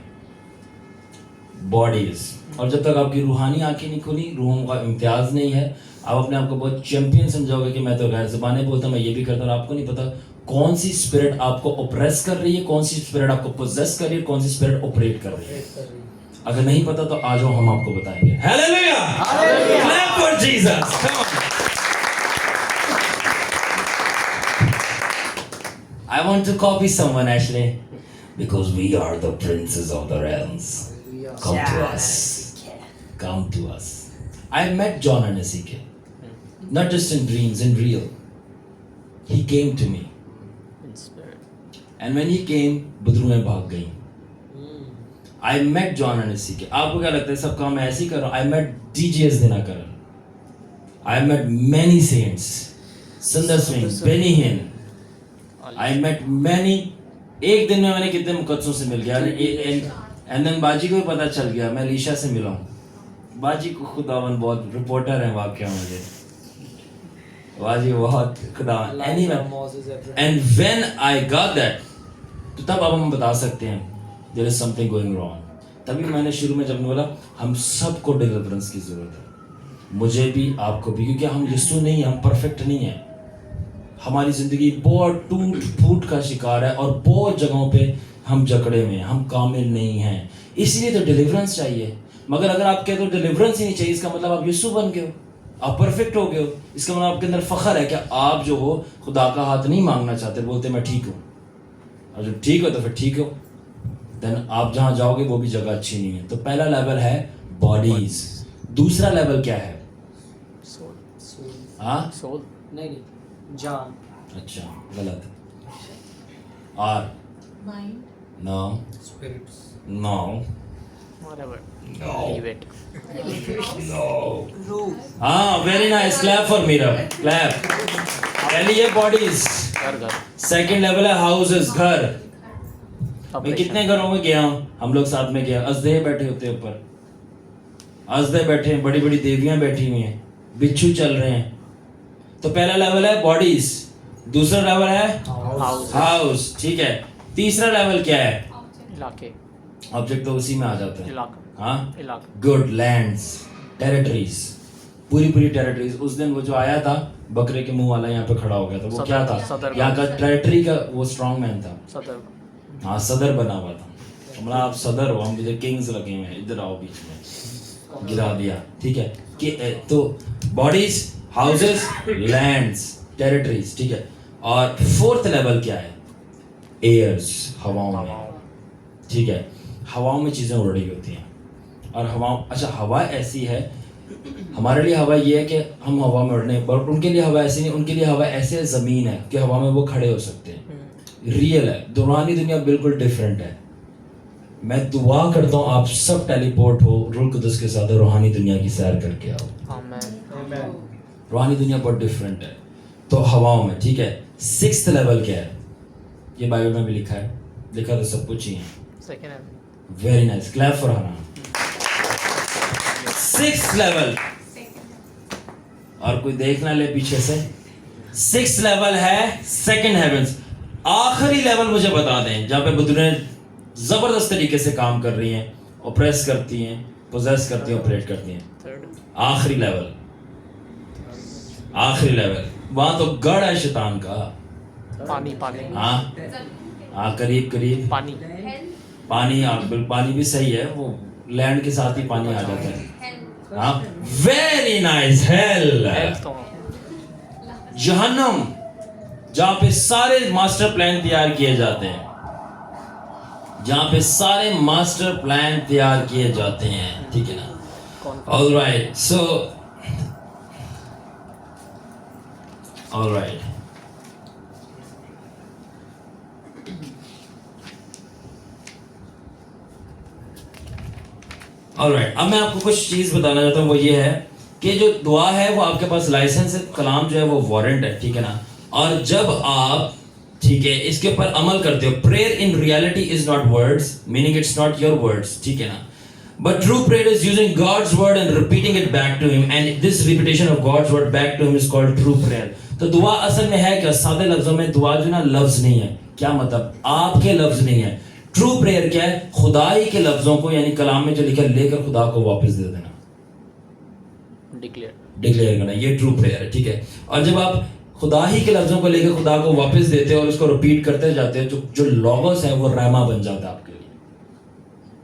बॉडीज। और जब तक आपकी रूहानी आंखें नहीं खुली, रूहों का इम्तियाज नहीं है, आप अपने आप को बहुत चैंपियन समझोगे कि मैं तो गैर ज़बानें बोलता हूँ, मैं ये भी करता हूँ। आपको नहीं पता कौन सी स्पिरिट आपको ऑपरेस कर रही है, कौन सी स्पिरिट आपको पोजेस कर रही है, कौन सी स्पिरिट ऑपरेट कर रही है। अगर नहीं पता तो आ जाओ, हम आपको बताएंगे। Hallelujah! Clap for Jesus. Come on. I want to copy someone actually, because we are the princes of the realms. Come to us. Come to us. I met John and Ezekiel, not just in dreams, in real. He came to me,
In spirit.
and when he came, बदरूहें भाग गई। I met John and Ezekiel. आपको क्या लगता है सब काम मैं ऐसे ही कर रहा हूँ? I met DJs Dinakaran. I met many saints. Sundar Singh, Benny Hinn. I met many. एक दिन में मैंने कितने मुकद्दसों से मिल गया, एंड देन बाजी को भी पता चल गया मैं लीशा से मिला हूँ। बाजी को खुदावन बहुत रिपोर्टर है वाकया, मुझे बाजी बहुत खुदावन। And when I got that, तो तब अब हम बता सकते हैं there is something going wrong. तभी मैंने शुरू में जब बोला हम सबको डिलीवरेंस की जरूरत है, मुझे भी आपको भी, क्योंकि हम यीशु नहीं, हम परफेक्ट नहीं है। हमारी जिंदगी बहुत टूट फूट का शिकार है और बहुत जगहों पे हम जकड़े में, हम कामिल नहीं हैं, इसलिए तो डिलीवरेंस चाहिए। मगर अगर आप कहते हो डिलीवरेंस ही नहीं चाहिए, इसका मतलब आप यीशु बन गए हो, आप परफेक्ट हो गए हो। इसका मतलब आपके अंदर फख्र है कि आप जो हो खुदा का हाथ नहीं मांगना चाहते, बोलते मैं ठीक हूँ। और जब ठीक हो तो फिर ठीक हो, देन आप जहाँ जाओगे वो भी जगह अच्छी नहीं है। तो पहला लेवल है बॉडीज। दूसरा लेवल क्या है?
Soul.
हाँ,
Soul.
नहीं, जान।
अच्छा गलत. R.
Mind.
No.
Spirits.
No.
Whatever.
No.
Leave it.
No. हाँ, very nice. Clap for Meera. Clap. पहली है bodies.
घर.
Second level है houses, घर. मैं
Operation.
कितने घरों में गया हूँ, हम लोग साथ में गया. अजदे बैठे होते हैं ऊपर, अजदे बैठे हैं, बड़ी बड़ी देवियां बैठी हुई हैं, बिच्छू चल रहे हैं. तो पहला लेवल है बॉडीज, दूसरा लेवल है
House.
हाउस. ठीक है. तीसरा लेवल क्या है?
इलाके.
ऑब्जेक्ट तो उसी में आ जाते हैं.
इलाका.
हाँ,
इलाका.
गुड. लैंड्स, टेरिटरीज, पूरी टेरिटरीज. उस दिन वो जो आया था बकरे के मुंह वाला यहाँ पे खड़ा हो गया था, वो
सदर-
क्या था?
सदर
यहाँ का टेरिटरी का वो स्ट्रॉन्ग मैन था.
सदर.
हाँ, सदर बना हुआ था. मतलब आप सदर हो, हम इधर किंग्स लगे हुए हैं, इधर आओ बीच में, गिरा दिया. ठीक है कि तो बॉडीज, हाउसेस, लैंड्स, टेरिटरीज. ठीक है. और फोर्थ लेवल क्या है? एयर्स, हवाओं में. ठीक है. हवाओं में चीजें उड़ रही होती हैं. और हवाओं, अच्छा हवा ऐसी है, हमारे लिए हवा ये है कि हम हवा में उड़ने, पर उनके लिए हवा ऐसी नहीं. उनके लिए हवा ऐसे जमीन है कि हवा में वो खड़े हो सकते हैं. रियल है. रूहानी दुनिया बिल्कुल डिफरेंट है. मैं दुआ करता हूँ आप सब टेलीपोर्ट हो रूह कुदस के साथ, रूहानी दुनिया की सैर करके आओ.
Amen.
रूहानी दुनिया बहुत डिफरेंट है. तो हवाओं में. ठीक है. सिक्स्थ लेवल क्या है? ये बाइबल में भी लिखा है, लिखा तो सब कुछ ही है.
Second hand.
Very nice. Clap for हना. सिक्स्थ लेवल, और कोई देख ना ले पीछे से. सिक्स्थ लेवल है सेकंड हेवेंस. आखिरी लेवल मुझे बता दें जहां पे बुजुर्गें जबरदस्त तरीके से काम कर रही हैं, ऑपरेस करती हैं, पोजेस करती हैं, ऑपरेट करती हैं.
Third.
आखिरी लेवल, आखिरी लेवल, वहां तो गढ़ है शैतान का.
पानी.
हाँ, करीब करीब.
पानी.
पानी, पानी भी सही है, वो लैंड के साथ ही पानी आ जाता है. हाँ, वेरी नाइस. हेल,
Health तो.
जहन्नम, जहां पे सारे मास्टर प्लान तैयार किए जाते हैं, जहां पे सारे मास्टर प्लान तैयार किए जाते हैं. ठीक है ना? ऑलराइट. So alright, alright. अब मैं आपको कुछ चीज बताना चाहता हूँ, वो ये है कि जो दुआ है वो आपके पास लाइसेंस है, कलाम जो है वो वारंट है. ठीक है ना? और जब आप, ठीक है, इसके ऊपर अमल करते हो, prayer in reality is not words, meaning it's not your words. ठीक है ना? But true prayer is using God's word and repeating it back to him, and this repetition of God's word back to him is called true prayer. तो दुआ असल में है क्या? सादे लफ्जों में दुआ जो ना लफ्ज नहीं है. क्या मतलब? आपके लफ्ज नहीं है. ट्रू प्रेयर क्या है? खुदाई के लफ्जों को, यानी कलाम में जो लिखा लेकर खुदा को वापस दे देना, डिक्लेयर करना. ये ट्रू प्रेयर है. ठीक है. और जब आप खुदा ही के लफ्जों को लेकर खुदा को वापस देते हो और उसको रिपीट करते जाते हैं, तो जो लॉगोस है वो रहमा बन जाता है आपके लिए,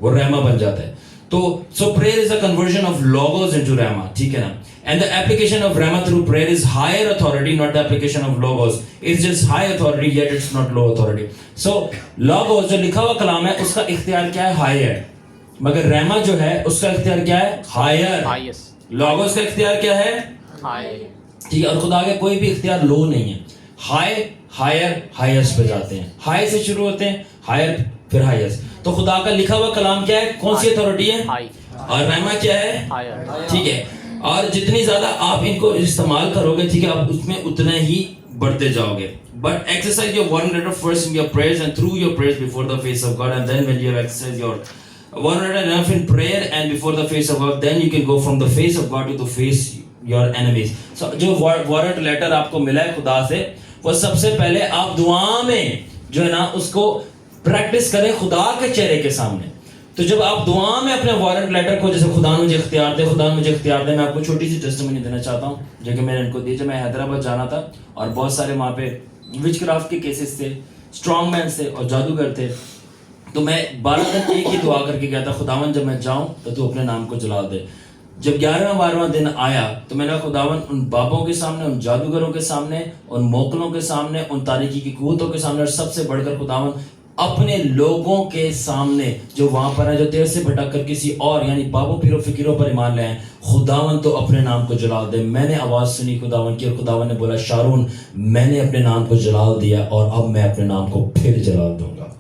वो रहमा बन जाता है. तो so prayer is a conversion of logos into rhema. ठीक है ना? And the application of rhema through prayer is higher authority, not the application of logos. It's just high authority yet it's not low authority. So logos जो लिखा हुआ कलाम है उसका इख्तियार क्या है? हायर. मगर रहमा जो है उसका इख्तियार क्या है? हायर.
Highest.
लॉगोस का इख्तियार क्या है?
High.
ठीक है. और खुदा के कोई भी इख्तियार लो नहीं है. हाई, हायर, हाईएस्ट पे जाते हैं. हाई से शुरू होते हैं, हायर, फिर हाईएस्ट. तो खुदा का लिखा हुआ कलाम क्या है? कौन सी अथॉरिटी है?
High.
और रहमा क्या है?
Higher.
ठीक है. और जितनी ज्यादा आप इनको इस्तेमाल करोगे, ठीक है, आप उसमें उतना ही बढ़ते जाओगे. But exercise your one letter first in your prayers and through your prayers before the face of God, and then when you have exercised your one letter enough in prayer and before the face of God, then you can go from the face of God to the face your enemies. So जो warrant letter आपको मिला है खुदा से, वो सबसे पहले आप दुआ में जो है ना उसको प्रैक्टिस करें खुदा के चेहरे के सामने. तो जब आप दुआ में अपने वारंट लेटर को, जैसे खुदा मुझे इख्तियार दे, खुदा मुझे इख्तियार दे. मैं आपको छोटी सी टेस्टिमनी देना चाहता हूँ जो कि मैंने इनको दी. जब मैं हैदराबाद जाना था और बहुत सारे वहाँ पे विचक्राफ्ट के केसेस थे, स्ट्रॉन्ग मैन थे और जादूगर थे, तो मैं 12 दिन एक ही दुआ करके गया था, खुदावन जब मैं जाऊँ तो तू अपने नाम को जला दे. जब 11वां दिन आया तो मैंने खुदावन उन बाबों के सामने, उन जादूगरों के सामने, उन मोकलों के सामने, उन तारीकी की कुव्वतों के सामने, और सबसे बढ़कर खुदावन अपने लोगों के सामने जो वहां पर है, जो तेरे से भटक कर किसी और यानी बाबू पीरो फिक्रों पर ईमान ले आए, खुदावन तो अपने नाम को जलाल दे। मैंने आवाज सुनी खुदावन की, और खुदावन ने बोला शारून मैंने अपने नाम को जलाल दिया और अब मैं अपने नाम को फिर जलाल दूंगा।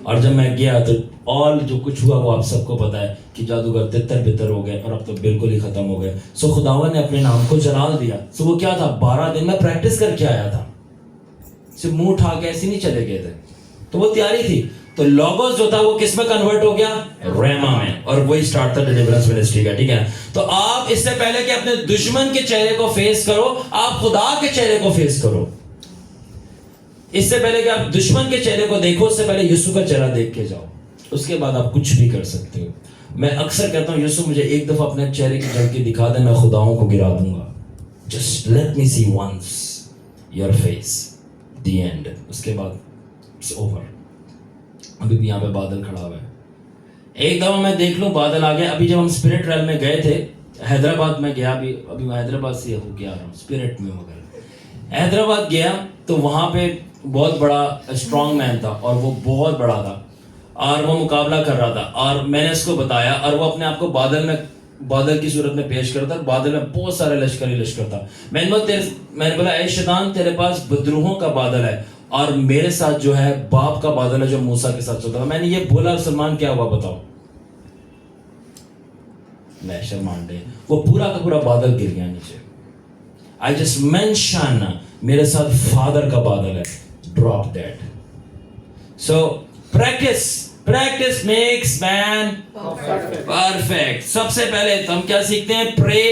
और जब मैं गया तो और जो कुछ हुआ वो आप सबको पता है कि जादूगर तितर बितर हो गए और अब तो बिल्कुल ही खत्म हो गए। सो खुदावन ने अपने नाम को जलाल दिया। सो वो क्या था, 12 दिन में प्रैक्टिस करके आया था, सिर्फ मुंह उठा के ऐसे नहीं चले गए थे, तो वो तैयारी थी। तो लोगोस जो था वो किस में कन्वर्ट हो गया, रेमा में, और वही स्टार्ट था डिलीवरेंस मिनिस्ट्री का, ठीक है। तो आप इससे पहले कि अपने दुश्मन के चेहरे को फेस करो, आप खुदा के चेहरे को फेस करो। इससे पहले कि आप दुश्मन के चेहरे को देखो, उससे पहले यीशु का चेहरा देख के जाओ, उसके बाद आप कुछ भी कर सकते हो। मैं अक्सर कहता हूं यीशु मुझे एक दफा अपने चेहरे की झलकी दिखा दे, मैं खुदाओं को गिरा दूंगा। Just let me see once your face, the end. उसके बाद इट्स ओवर। अभी भी यहाँ पे बादल खड़ा हुआ है, एक दफा मैं देख लूं बादल आ गया। अभी जब हम स्पिरिट रैल में गए थे हैदराबाद में गया, अभी मैं हैदराबाद से हो गया रहा हूँ स्पिरिट में, मगर हैदराबाद गया तो वहां पे बहुत बड़ा स्ट्रॉन्ग मैन था और वो बहुत बड़ा था और वो मुकाबला कर रहा था, और मैंने उसको बताया और वो अपने आप को बादल की सूरत में पेश करता, बादल में बहुत सारे लश्कर था। मैंने बोला ऐ शैतान तेरे पास बदरूहों का बादल है और मेरे साथ जो है बाप का बादल है जो मूसा के साथ चलता था। मैंने ये बोला, सलमान क्या हुआ बताओ, मैं शर्मांडे, वो पूरा का पूरा बादल गिर गया नीचे। आई जस्ट मेंशन मेरे साथ फादर का बादल है, drop that. So practice makes man perfect. सबसे पहले तो हम क्या सीखते हैं, pray.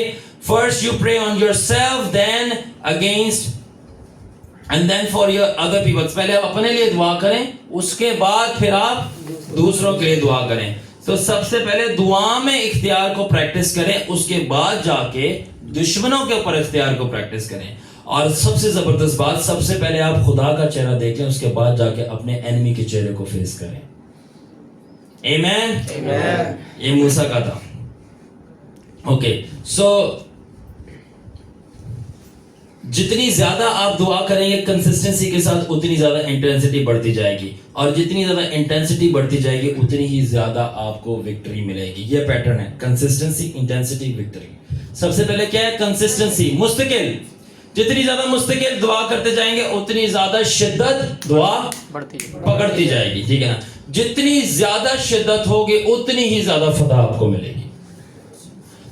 First you pray on yourself, then against and then for your other people. पहले आप अपने लिए दुआ करें, उसके बाद फिर आप दूसरों के लिए दुआ करें। तो सबसे पहले दुआ में इख्तियार को प्रैक्टिस करें, उसके बाद जाके दुश्मनों के ऊपर इख्तियार को प्रैक्टिस करें। और सबसे जबरदस्त बात, सबसे पहले आप खुदा का चेहरा देखें, उसके बाद जाके अपने एनिमी के चेहरे को फेस करें। आमेन। ये मूसा का था। ओके, सो जितनी ज्यादा आप दुआ करेंगे कंसिस्टेंसी के साथ, उतनी ज्यादा इंटेंसिटी बढ़ती जाएगी, और जितनी ज्यादा इंटेंसिटी बढ़ती जाएगी उतनी ही ज्यादा आपको विक्ट्री मिलेगी। ये पैटर्न है, कंसिस्टेंसी, इंटेंसिटी, विक्ट्री। सबसे पहले क्या है, कंसिस्टेंसी, मुस्तकिल। जितनी ज्यादा मुस्तकिल दुआ करते जाएंगे उतनी ज्यादा शिद्दत दुआ पकड़ती जाएगी, ठीक है ना। जितनी ज्यादा शिद्दत होगी उतनी ही ज्यादा फतह आपको मिलेगी।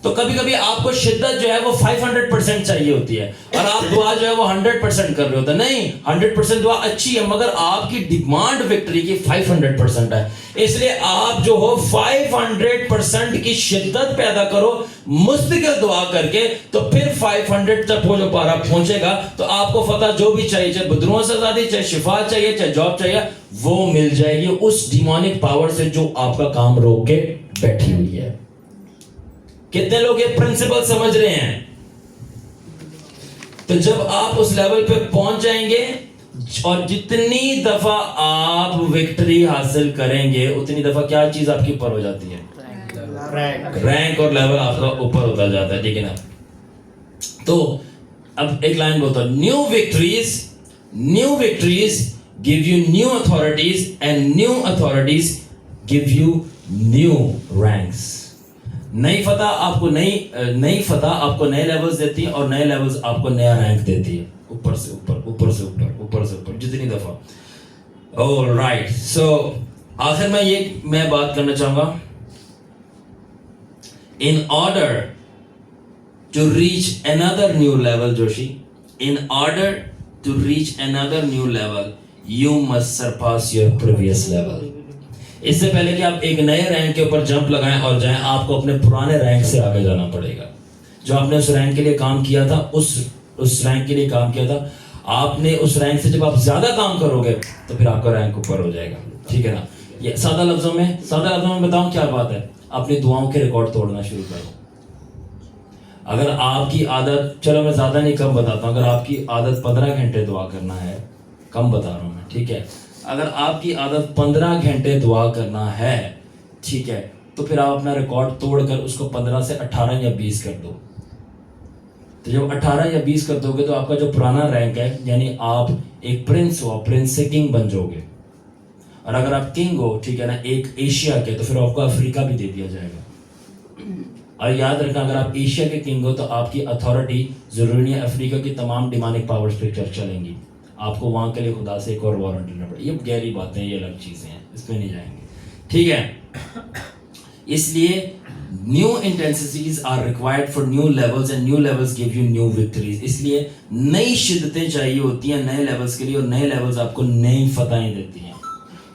तो कभी कभी आपको शिद्दत जो है वो 500% चाहिए होती है और आप दुआ जो है वो 100% कर रहे होते हैं। नहीं, 100% दुआ अच्छी है, मगर आपकी डिमांड विक्ट्री की 500% है। इसलिए आप जो हो 500% की शिद्दत पैदा करो मुस्तकिल दुआ करके, तो फिर 500 तक वो जो पारा पहुंचेगा तो आपको फतह जो भी चाहिए, चाहे बदरुओं से आजादी, चाहे शिफा चाहिए, चाहे जॉब चाहिए, वो मिल जाएगी उस डिमोनिक पावर से जो आपका काम रोक के बैठी हुई है। कितने लोग ये प्रिंसिपल समझ रहे हैं? तो जब आप उस लेवल पे पहुंच जाएंगे और जितनी दफा आप विक्ट्री हासिल करेंगे उतनी दफा क्या चीज आपकी ऊपर हो जाती है, रैंक और लेवल आपका ऊपर होता जाता है, ठीक है ना। तो अब एक लाइन बोलता हूं, new victories give you new authorities and new authorities give you new ranks. नई फतह आपको नए लेवल्स देती है और नए लेवल्स आपको नया रैंक देती है, ऊपर से ऊपर जितनी दफा। ऑलराइट, सो आखिर में मैं बात करना चाहूंगा, in order to reach another new level, Joshi, in order to reach another new level you must surpass your previous level. इससे पहले कि आप एक नए रैंक के ऊपर जंप लगाएं और जाएं, आपको अपने पुराने रैंक से आगे जाना पड़ेगा। जो आपने उस रैंक के लिए काम किया था, उस रैंक के लिए काम किया था आपने, उस रैंक से जब आप ज्यादा काम करोगे तो फिर आपका रैंक ऊपर हो जाएगा, ठीक है ना। ये सादा लफ्जों में बताऊं क्या बात है, अपनी दुआओं के रिकॉर्ड तोड़ना शुरू करो। अगर आपकी आदत, चलो मैं ज्यादा नहीं कम बताता हूं, अगर आपकी आदत 15 घंटे दुआ करना है, कम बता रहा हूं मैं, ठीक है, अगर आपकी आदत 15 घंटे दुआ करना है, ठीक है, तो फिर आप अपना रिकॉर्ड तोड़कर उसको 15 से 18 या 20 कर दो। तो जब 18 या 20 कर दोगे तो आपका जो पुराना रैंक है, यानी आप एक प्रिंस हो, प्रिंस से किंग बन जाओगे। और अगर आप किंग हो, ठीक है ना, एक एशिया के, तो फिर आपको अफ्रीका भी दे दिया जाएगा। और याद रखना, अगर आप एशिया के किंग हो तो आपकी अथॉरिटी जरूरी नहीं है अफ्रीका की तमाम डिमानिक पावर्स पे चलेंगी, आपको वहां के लिए खुदा से एक और वारंट लेना पड़ेगा। ये गहरी बातें, ये अलग चीजें हैं, इस पे नहीं जाएंगे, ठीक है। इसलिए new intensities are required for new levels and new levels give you new victories. इसलिए नई शिद्दतें चाहिए होती हैं नए लेवल्स के लिए, और नए लेवल्स आपको नई फतहें देती हैं।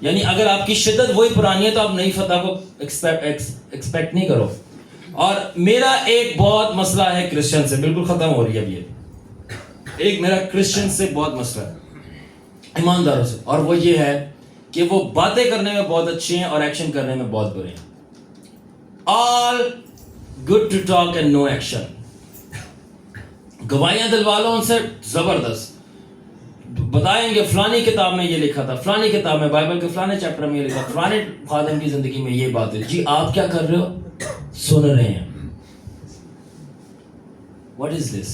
यानी अगर आपकी शिद्दत वही पुरानी है तो आप नई फतह को एक्सपेक्ट नहीं करो। और मेरा एक बहुत मसला है क्रिश्चियन से, बिल्कुल खत्म हो रही है अब ये, एक मेरा क्रिश्चियन से बहुत मसला है ईमानदारों से, और वो ये है कि वो बातें करने में बहुत अच्छे हैं और एक्शन करने में बहुत बुरे हैं। All good to talk and no action, गवाहियां दिलवा लो उनसे जबरदस्त, बताएंगे फलानी किताब में ये लिखा था, फलानी किताब में, बाइबल के फलाने चैप्टर में ये लिखा, फलाने खादिम की जिंदगी में ये बात है। जी आप क्या कर रहे हो? सुन रहे हैं। What is this?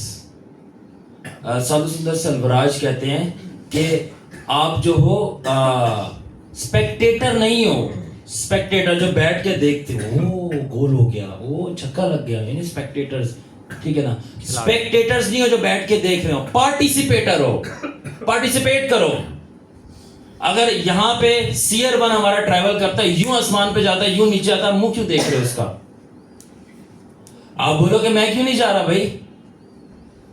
साधु सुंदर सल्वराज कहते हैं कि आप जो हो स्पेक्टेटर नहीं हो, स्पेक्टेटर जो बैठ के देखते हो, ओ गोल हो गया, ओ छक्का लग गया, यानी स्पेक्टेटर्स, ठीक है ना। स्पेक्टेटर्स नहीं हो जो बैठ के देख रहे हो, पार्टिसिपेटर हो, पार्टिसिपेट करो। अगर यहाँ पे सीयर वन हमारा ट्रैवल करता है, यूं आसमान पे जाता है, यूं नीचे आता है, मुंह क्यों देख रहे हो उसका? आप बोलोगे मैं क्यों नहीं जा रहा भाई,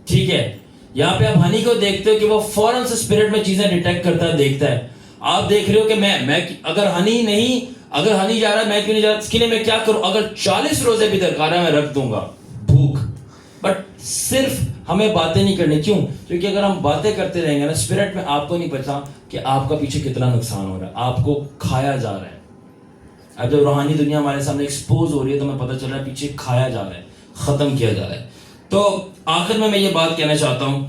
ठीक है। यहाँ पे आप हनी को देखते हो कि वो फौरन से स्पिरिट में चीजें डिटेक्ट करता है, देखता है। आप देख रहे हो कि मैं अगर हनी जा रहा है मैं क्यों नहीं जा रहा, इसके लिए मैं क्या करूं? अगर 40 रोजे भी दरकार है मैं रख दूंगा भूख। बट सिर्फ हमें बातें नहीं करनी, क्यों? क्योंकि अगर हम बातें करते रहेंगे ना, स्पिरिट में आपको नहीं पता कि आपका पीछे कितना नुकसान हो रहा है, आपको खाया जा रहा है। अब जब रूहानी दुनिया हमारे सामने एक्सपोज हो रही है तो हमें पता चल रहा है पीछे खाया जा रहा है, खत्म किया जा रहा है। तो आखिर में मैं ये बात कहना चाहता हूं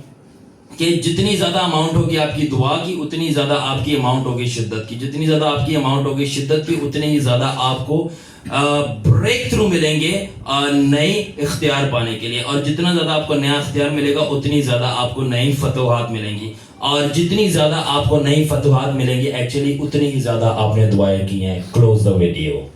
कि जितनी ज्यादा अमाउंट होगी आपकी दुआ की, उतनी ज्यादा आपकी अमाउंट होगी शिद्दत की। जितनी ज्यादा आपकी अमाउंट होगी शिद्दत की, उतनी ही ज्यादा आपको ब्रेक थ्रू मिलेंगे नए इख्तियार पाने के लिए। और जितना ज्यादा आपको नया इख्तियार मिलेगा, उतनी ज्यादा आपको नई फतवाहत मिलेंगी। और जितनी ज्यादा आपको नई फतवाहत मिलेंगी, एक्चुअली उतनी ही ज्यादा आपने दुआएं की हैं। Close the video.